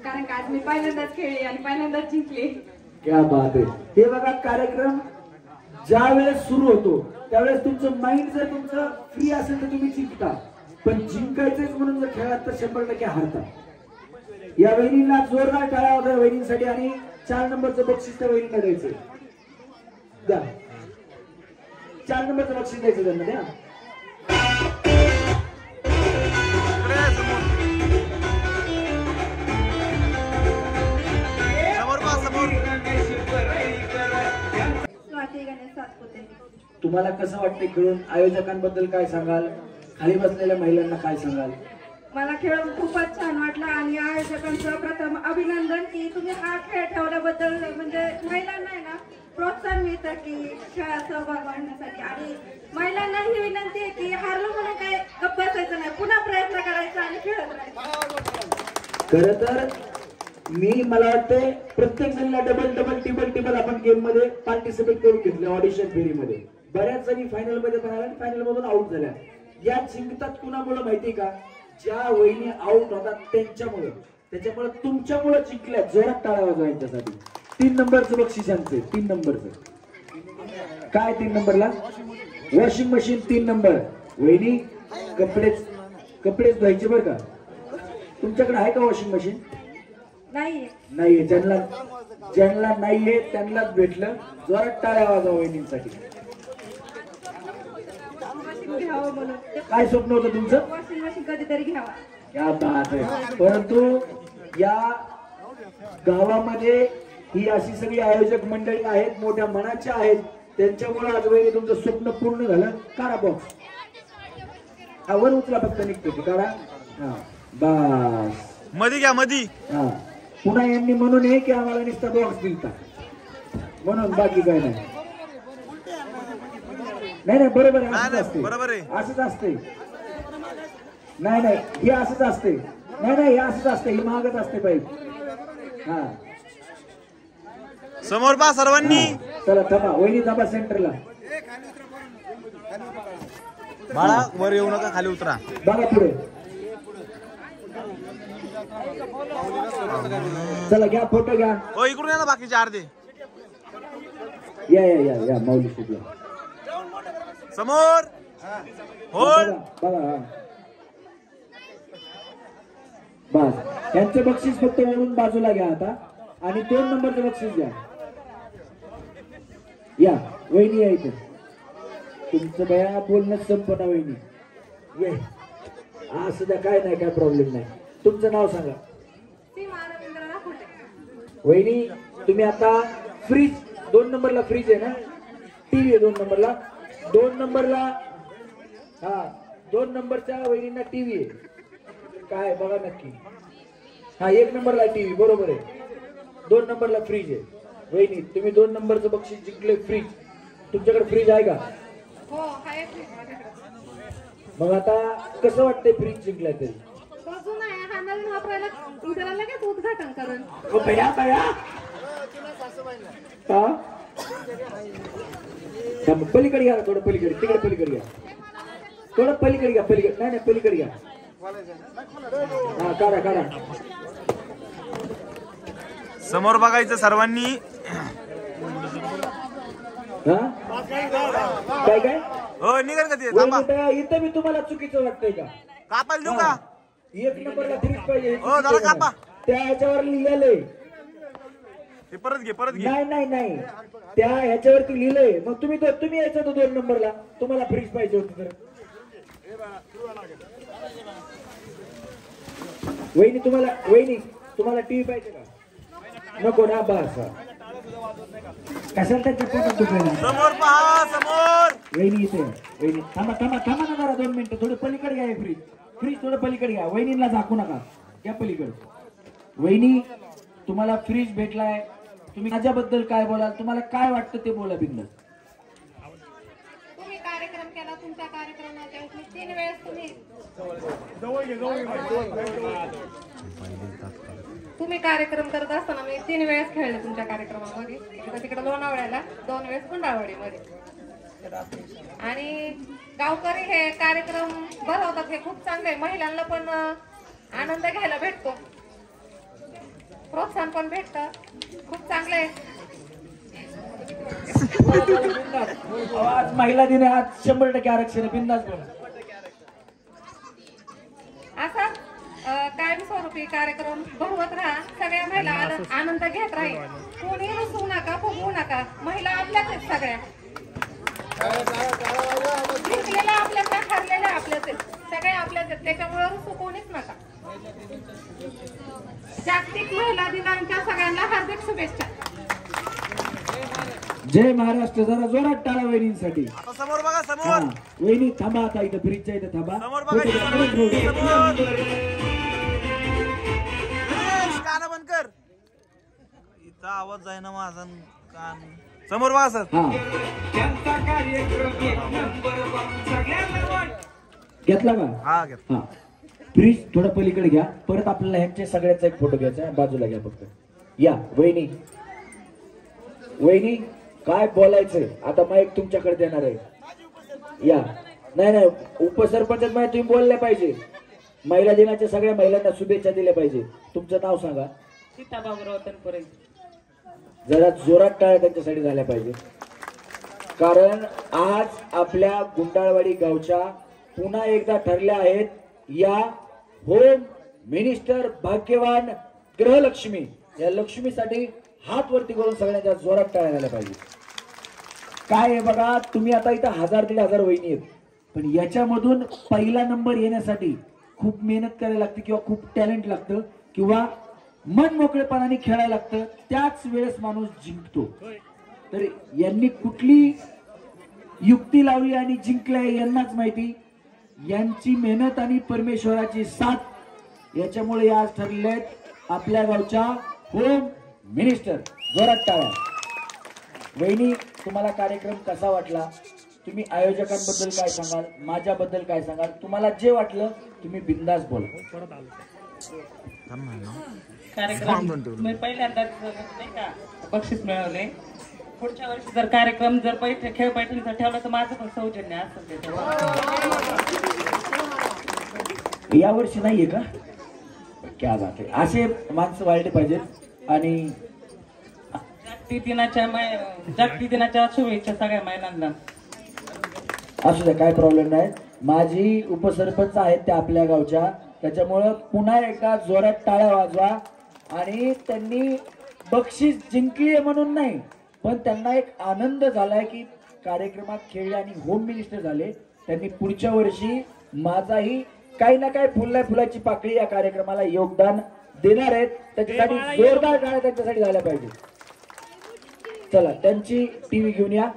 कारण का आज मी पहिल्यांदाच खेळले आणि पहिल्यांदाच जिंकले. क्या बात आहे. हे बघा, कार्यक्रम ज्या वेळेस सुरू होतो त्यावेळेस तुमचं माइंड जर तुमचं फ्री असेल तर तुम्ही जिंकता, पण जिंकायचंच म्हणून जर खेळात तर 100% हारता. या वहिनींना जोरदार टाळ्या होत्या वहिनींसाठी. आणि 4 नंबरचं बक्षीस त्या वहिनींना द्यायचं. 4 नंबरचं बक्षीस द्यायचं त्यांना. द्या. तुम्हाला कसं वाटतंय खेळून? आयोजकांबद्दल काय सांगाल? खाली बसलेल्या महिलांना काय सांगाल? मला खेळून खूपच छान वाटलं आणि आयोजकांचं प्रथम अभिनंदन की तुम्ही हा खेळ ठेवल्याबद्दल. म्हणजे महिलांना आहे ना प्रोत्साहन मिळतं की खेळात सहभाग वाढण्यासाठी. आणि महिलांना ही विनंती आहे की हारलो म्हणून काय गप्प बसायचं नाही, पुन्हा प्रयत्न करायचा आणि खेळत राहायचं. खरं तर मला वाटतंय प्रत्येक जणला डबल आपण गेम मध्ये पार्टिसिपेट करून घेतले. ऑडिशन फेरीमध्ये बऱ्याच जणी फायनल मध्ये पण आल्या आणि फायनल मधून आउट झाल्या. या जिंकतात कुणामुळे माहितीये का? ज्या वहिनी आउट होतात त्यांच्यामुळे. त्याच्यामुळे तुमच्यामुळे जिंकल्या. जोरात टाळ्या वाजवा यांच्यासाठी. 3 नंबरचं बक्षीस यांचे. 3 नंबरचं काय? 3 नंबरला वॉशिंग मशीन. 3 नंबर वहिनी कपडेच धुवायचे बरं का. तुमच्याकडे आहे का वॉशिंग मशीन? नाहीये. ज्यांना नाहीये त्यांनाच भेटलं. जोरात टाळ्या वाजवा वहिनींसाठी. काय स्वप्न होतं तुमचं? वॉशिंग मशीन कधीतरी घ्यावा. या बात आहे. परंतु या गावामध्ये ही अशी सगळी आयोजक मंडळी आहेत, मोठ्या मनाच्या आहेत, त्यांच्यामुळे आज वहिनी तुमचं स्वप्न पूर्ण झालं. काढा बॉक्स. हा वर उचला फक्त निघतो ते. काढा. हा बस मधी घ्या मधी. हा पुन्हा यांनी म्हणून आहे की आम्हाला नुसता बॉक्स दिलता म्हणून, बाकी काय नाही. नाही बरोबर आहे. असंच असते. बरोबर आहे. असंच असते. नाही हे असंच असते. नाही हे असंच असते. ही महागच असते पाहिजे. हा समोर पहा सर्वांनी. चला थांबा. वहिनी थांबा सेंटरला. बाळा वर येऊ नका, खाली उतरा. बघा पुढे. चला घ्या फोटो घ्या. हो इकडून या ना बाकीचे अर्धे. या माऊली शुभला समोर. होल्ड. बघा बस. यांचं बक्षीस फक्त वरून बाजूला घ्या आता. आणि 2 नंबरचं बक्षीस घ्या. या वहिनी या इथे. तुमचं बया बोलणं संपना वहिनी. ये असं द्या. काय नाही, काय प्रॉब्लेम नाही. तुमचं नाव सांगा. वहिनी तुम्ही आता फ्रीज 2 नंबरला फ्रीज आहे ना? टीव्ही आहे 2 नंबरला. 2 नंबरला हा 2 नंबरच्या वहिनींना टीव्ही आहे. काय बघा नक्की. हा 1 नंबरला टीव्ही बरोबर आहे. 2 नंबरला फ्रीज आहे. वहिनी तुम्ही 2 नंबरचं बक्षीस जिंकले. फ्रीज. तुमच्याकडे फ्रीज आहे का? हो आहे. मग आता कसं वाटतंय फ्रीज जिंकलाय तरी? अजून आहे. हा नवीन वापरायला उद्याला लगेच उद्घाटन करेल. पलीकडे घ्या. थोडं पलीकडे. तिकडे पलीकडे घ्या. थोडं पलीकडे घ्या. पलीकडे नाही पलीकडे घ्या. हा काढा. समोर बघायचं सर्वांनी. हा काय हो निघाल का ते? थांबा. इथं मी तुम्हाला चुकीचं वाटतंय का? कापायला देऊ का? 1 नंबरला फ्रीज पाहिजे. हो जरा कापा. त्या ह्याच्यावर लिहिलंय. ते परत घे. नाही त्या ह्याच्यावरती लिहिलंय. मग तुम्ही यायचं होतं 2 नंबरला. तुम्हाला फ्रीज पाहिजे होती तर. वहिनी तुम्हाला टीव्ही पाहिजे का? नको ना. बस कशाला त्याच्या पोटात दुखायला. समोर पहा. समोर वहिनी इथे. वहिनी थांबा ना जरा 2 मिनिटं. थोडं पलीकडे घ्या. फ्रीज थोडं पलीकडे घ्या. वहिनीला झाकू नका. या पलीकडे. वहिनी तुम्हाला फ्रीज भेटलाय. तुम्ही माझ्याबद्दल काय बोलाल? तुम्हाला काय वाटतं ते बोला बिंदास. तुम्ही कार्यक्रम केला. तुमच्या कार्यक्रमाच्या 3 वेळेस तुम्ही कार्यक्रम करत असताना मी 3 वेळेस खेळले तुमच्या कार्यक्रमामध्ये. एकदा तिकडे लोणावळ्याला, 2 वेळेस गुंडावडीमध्ये. आणि गावकरी हे कार्यक्रम भरवतात. हे खूप चांगले आहे. महिलांना पण आनंद घ्यायला भेटतो, प्रोत्साहन पण भेटतं. खूप चांगलं आहे. आज महिला दिन आहे. आज 100% आरक्षण आहे. बिंदास बोला. असा कायमस्वरूपी कार्यक्रम भरवत राहा. सगळ्या महिला आनंद घेत राहील. कोणी रुसू नका, फुगवू नका. महिला आपल्याच आहेत सगळ्या. जिंकलेल्या आपल्याच, हरलेल्या आपल्याच आहेत. सगळ्या आपल्याच आहेत. त्याच्यामुळे रुसू कोणीच नका. जागतिक महिला दिनांच्या सगळ्यांना हार्दिक शुभेच्छा. जय महाराष्ट्र. जरा जोरात टाळा वहिनींसाठी. समोर बघा. समोर वहिनी थांबा. आता इथं फ्रीजच्या इथं थांबा. समोर बघा. काना बंद कर. आवाज जाईना माझा कान. समोर बघा सर. हा घेतला का? हा घ्या. हा फ्रीज थोडं पलीकडे घ्या. परत आपल्याला ह्यांचे सगळ्यांचा एक फोटो घ्यायचा आहे. बाजूला घ्या फक्त. या वहिनी, वहिनी काय बोलायचंय आता माईक तुमच्याकडे देणार आहे. या नाही नाही उपसरपंच माहिती तुम्ही बोलल्या पाहिजे. महिला दिनाच्या सगळ्या महिलांना शुभेच्छा दिल्या पाहिजे. तुमचं नाव सांगा. जरा जोरात टाळ्या त्यांच्यासाठी झाल्या पाहिजे. कारण आज आपल्या गुंडाळवाडी गावच्या पुन्हा एकदा ठरल्या आहेत या होम मिनिस्टर भाग्यवान गृहलक्ष्मी. या लक्ष्मीसाठी हात वरती करून सगळ्यांच्या जोरात टाळ्या झाल्या पाहिजे. काय आहे बघा, तुम्ही आता इथं 1000-1500 वहिनी आहेत, पण याच्यामधून पहिला नंबर येण्यासाठी खूप मेहनत करायला लागते किंवा खूप टॅलेंट लागतं किंवा मन मोकळेपणाने खेळायला लागतं. त्याच वेळेस माणूस जिंकतो. तर यांनी कुठली युक्ती लावली आणि जिंकलाय यांनाच माहिती. यांची मेहनत आणि परमेश्वराची साथ याच्यामुळे आज ठरले आपल्या गावच्या होम मिनिस्टर. जोरात टाळ्या. वहिनी तुम्हाला कार्यक्रम कसा वाटला? तुम्ही आयोजकांबद्दल काय सांगाल? माझ्याबद्दल काय सांगाल? तुम्हाला जे वाटलं तुम्ही बिंदास बोला. कार्यक्रम मी पहिल्यांदाच नाही का बक्षीस मिळवले. पुढच्या वर्षी जर कार्यक्रम जर खेळ पैठणीचा ठेवला तर माझं पण सौजन्य असतं. या वर्षी नाहीये का? क्या बात आहे. असे माणसं वाढले पाहिजेत. आणि जागतिक दिनाच्या शुभेच्छा सगळ्या महिलांना. असू द्या, काय प्रॉब्लेम नाही. माझी उपसरपंच आहेत त्या आपल्या गावच्या, त्याच्यामुळं पुन्हा एकदा जोरात टाळ्या वाजवा. आणि त्यांनी बक्षीस जिंकली म्हणून नाही, पण त्यांना एक आनंद झालाय की कार्यक्रमात खेळले आणि होम मिनिस्टर झाले. त्यांनी पुढच्या वर्षी माझाही काही ना काही फुलाची पाकळी या कार्यक्रमाला योगदान देणार आहेत. त्याच्यासाठी जोरदार टाळ्या त्यांच्यासाठी झाल्या पाहिजे. चला त्यांची टीव्ही घेऊन या.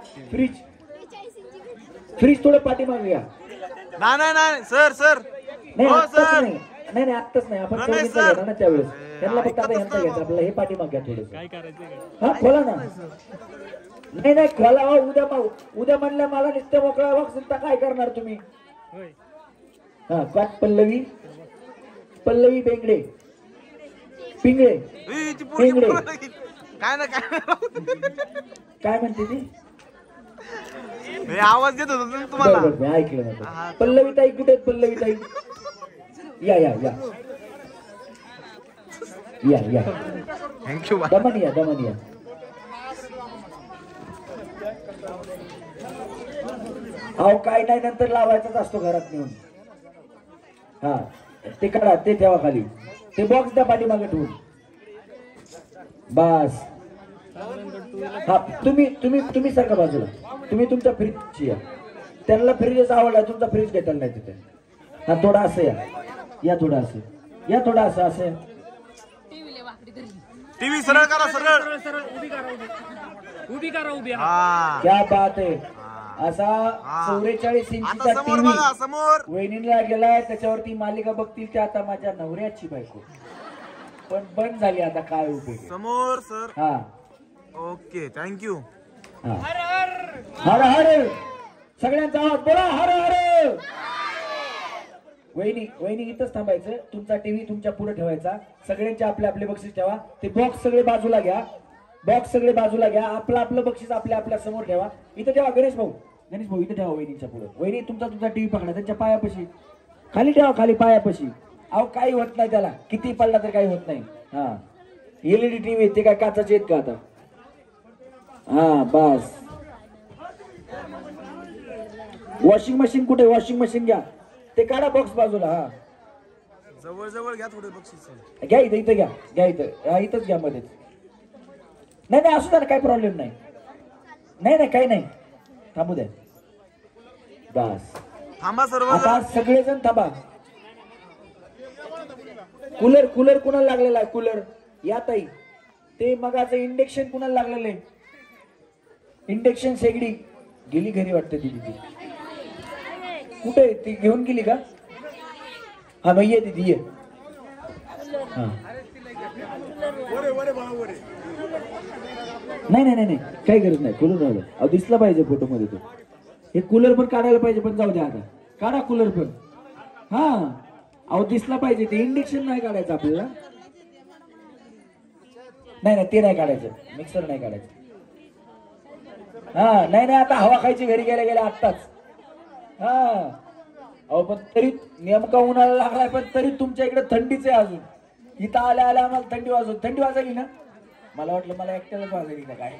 फ्रीज थोडं पाठीमागे या. नाही सर नाही हो आत्ताच सर. नाही आत्ताच नाही. आपण नाही, चौघींचा सर. घेणार ना त्यावेळेस. त्यांना फक्त आता यांचा घ्यायचा आपल्याला. हे पाठीमाग घ्या थोडं. हा खोला ना. नाही खोला हो. उद्या म्हणलं मला नुसतं मोकळा बॉक्स काय करणार तुम्ही? हा पल्लवी बेंगडे पिंगळे पिंगळे काय ना काय काय म्हणते ती? आवाज देत होतो ना तुम्हाला. बरोबर मी ऐकलं नव्हतं. पल्लवी ताई कुठे आहेत? पल्लवी ताई या या या या या. थँक्यू. दमन या. अहो काय नाही नंतर लावायचाच असतो घरात नेऊन. हा ते काढा, ते ठेवा खाली. ते बॉक्स द्या पाठीमागे ठेवून. बस. हा तुम्ही सारखा बाजूला. तुम्ही तुमच्या फ्रीजची या. त्यांना फ्रीजच आवडला, तुमचा फ्रीज घेताना नाही तिथे. हा थोडा असं या थोडं असं या. थोडं असं टीव्ही सरळ करा. सरळ उभी करा. क्या बात आहे. असा 44 इंचीचा समोर टीव्ही बघा. समोर वहिनीला गेलाय. त्याच्यावरती मालिका बघतील ते आता माझ्या नवऱ्याची बायको. पण बंद झाली आता. काय उपयोग? समोर सर. हा ओके थँक्यू. हर हर सगळ्यांचा आवाज बोला. हर हर. वहिनी इथंच थांबायचं. तुमचा टीव्ही तुमच्या पुढे ठेवायचा. सगळ्यांचे आपले बक्षीस ठेवा. ते बॉक्स सगळे बाजूला घ्या. आपलं बक्षीस आपल्या समोर ठेवा. इथं ठेवा. गणेश भाऊ इथं ठेवा. वहिनीच्या पुढे. वहिनी तुमचा टीव्ही पकडा. त्यांच्या पायापाशी खाली ठेवा. खाली पायापाशी. अहो काही होत नाही त्याला. किती पडला तर काही होत नाही. हा एलईडी टीव्ही ते काय काचाचे आहेत का आता? हा बस. वॉशिंग मशीन कुठे? वॉशिंग मशीन घ्या. ते काढा बॉक्स बाजूला. हा जवळ घ्या थोडे बक्षीस. घ्या इथं घ्या इथं. इथंच घ्या मध्येच. नाही असू द्या ना. काही प्रॉब्लेम नाही. नाही काही नाही. थांबू द्या. बस थांबा सर्व. आता सगळेजण थांबा. कूलर कुणाला लागलेला आहे? कूलर या ताई. ते मगाचं इंडक्शन कुणाला लागलेलं आहे? इंडक्शन शेगडी गेली घरी वाटतं दिदी. कुठे ती घेऊन गेली का? हा मग ये दीदी ये. हा नाही नाही नाही नाही काही गरज नाही. कूलर राहिलं. अहो दिसला पाहिजे फोटो मध्ये तो. हे कूलर पण काढायला पाहिजे, पण जाऊ द्या आता. काढा कूलर पण. हा अहो दिसला पाहिजे. ते इंडक्शन नाही काढायचं आपल्याला. नाही नाही ते नाही काढायचं. मिक्सर नाही काढायचं. हा नाही नाही आता हवा खायची घरी गेल्या गेल्या आत्ताच. हा अहो पण तरी नेमका उन्हाळा लागलाय, पण तरी तुमच्या इकडे थंडीच आहे अजून. इथं आल्या आल्या आम्हाला थंडी वाजली ना. मला वाटलं मला एकट्यालाच वाजली ना काय.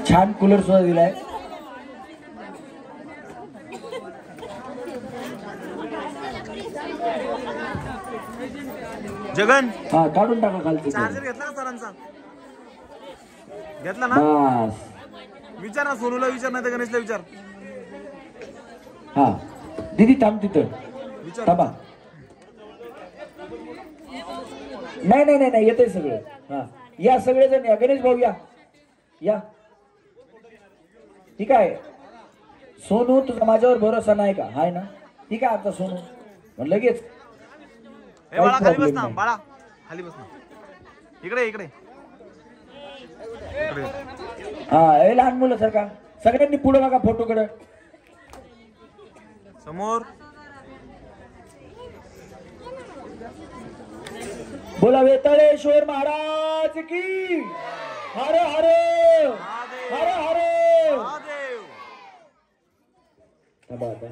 छान कूलर सुद्धा दिलाय. जगन हा काढून टाका खालची. चार्जर घेतला ना सरांचा? घेतला ना? बस विचार ना, सोनूला विचार, नाही तर गणेशला विचार. हा दीदी थांब तिथं. विचार. थांबा. नाही नाही नाही नाही येतंय सगळं. हा या सगळेजण या. गणेश भाऊ या या. ठीक आहे. सोनू तुझा माझ्यावर भरोसा नाही का? हाय ना. ठीक आहे आता सोनू मग लगेच. ए बाळा खाली बस ना, बाळा खाली बस ना. इकडे इकडे इकडे. हा हे लहान मुलं सारखा सगळ्यांनी पुढे बघा फोटोकडे. समोर बोला वेताळेश्वर महाराज की. हर हर हर हर. महादेव. थांबा आता.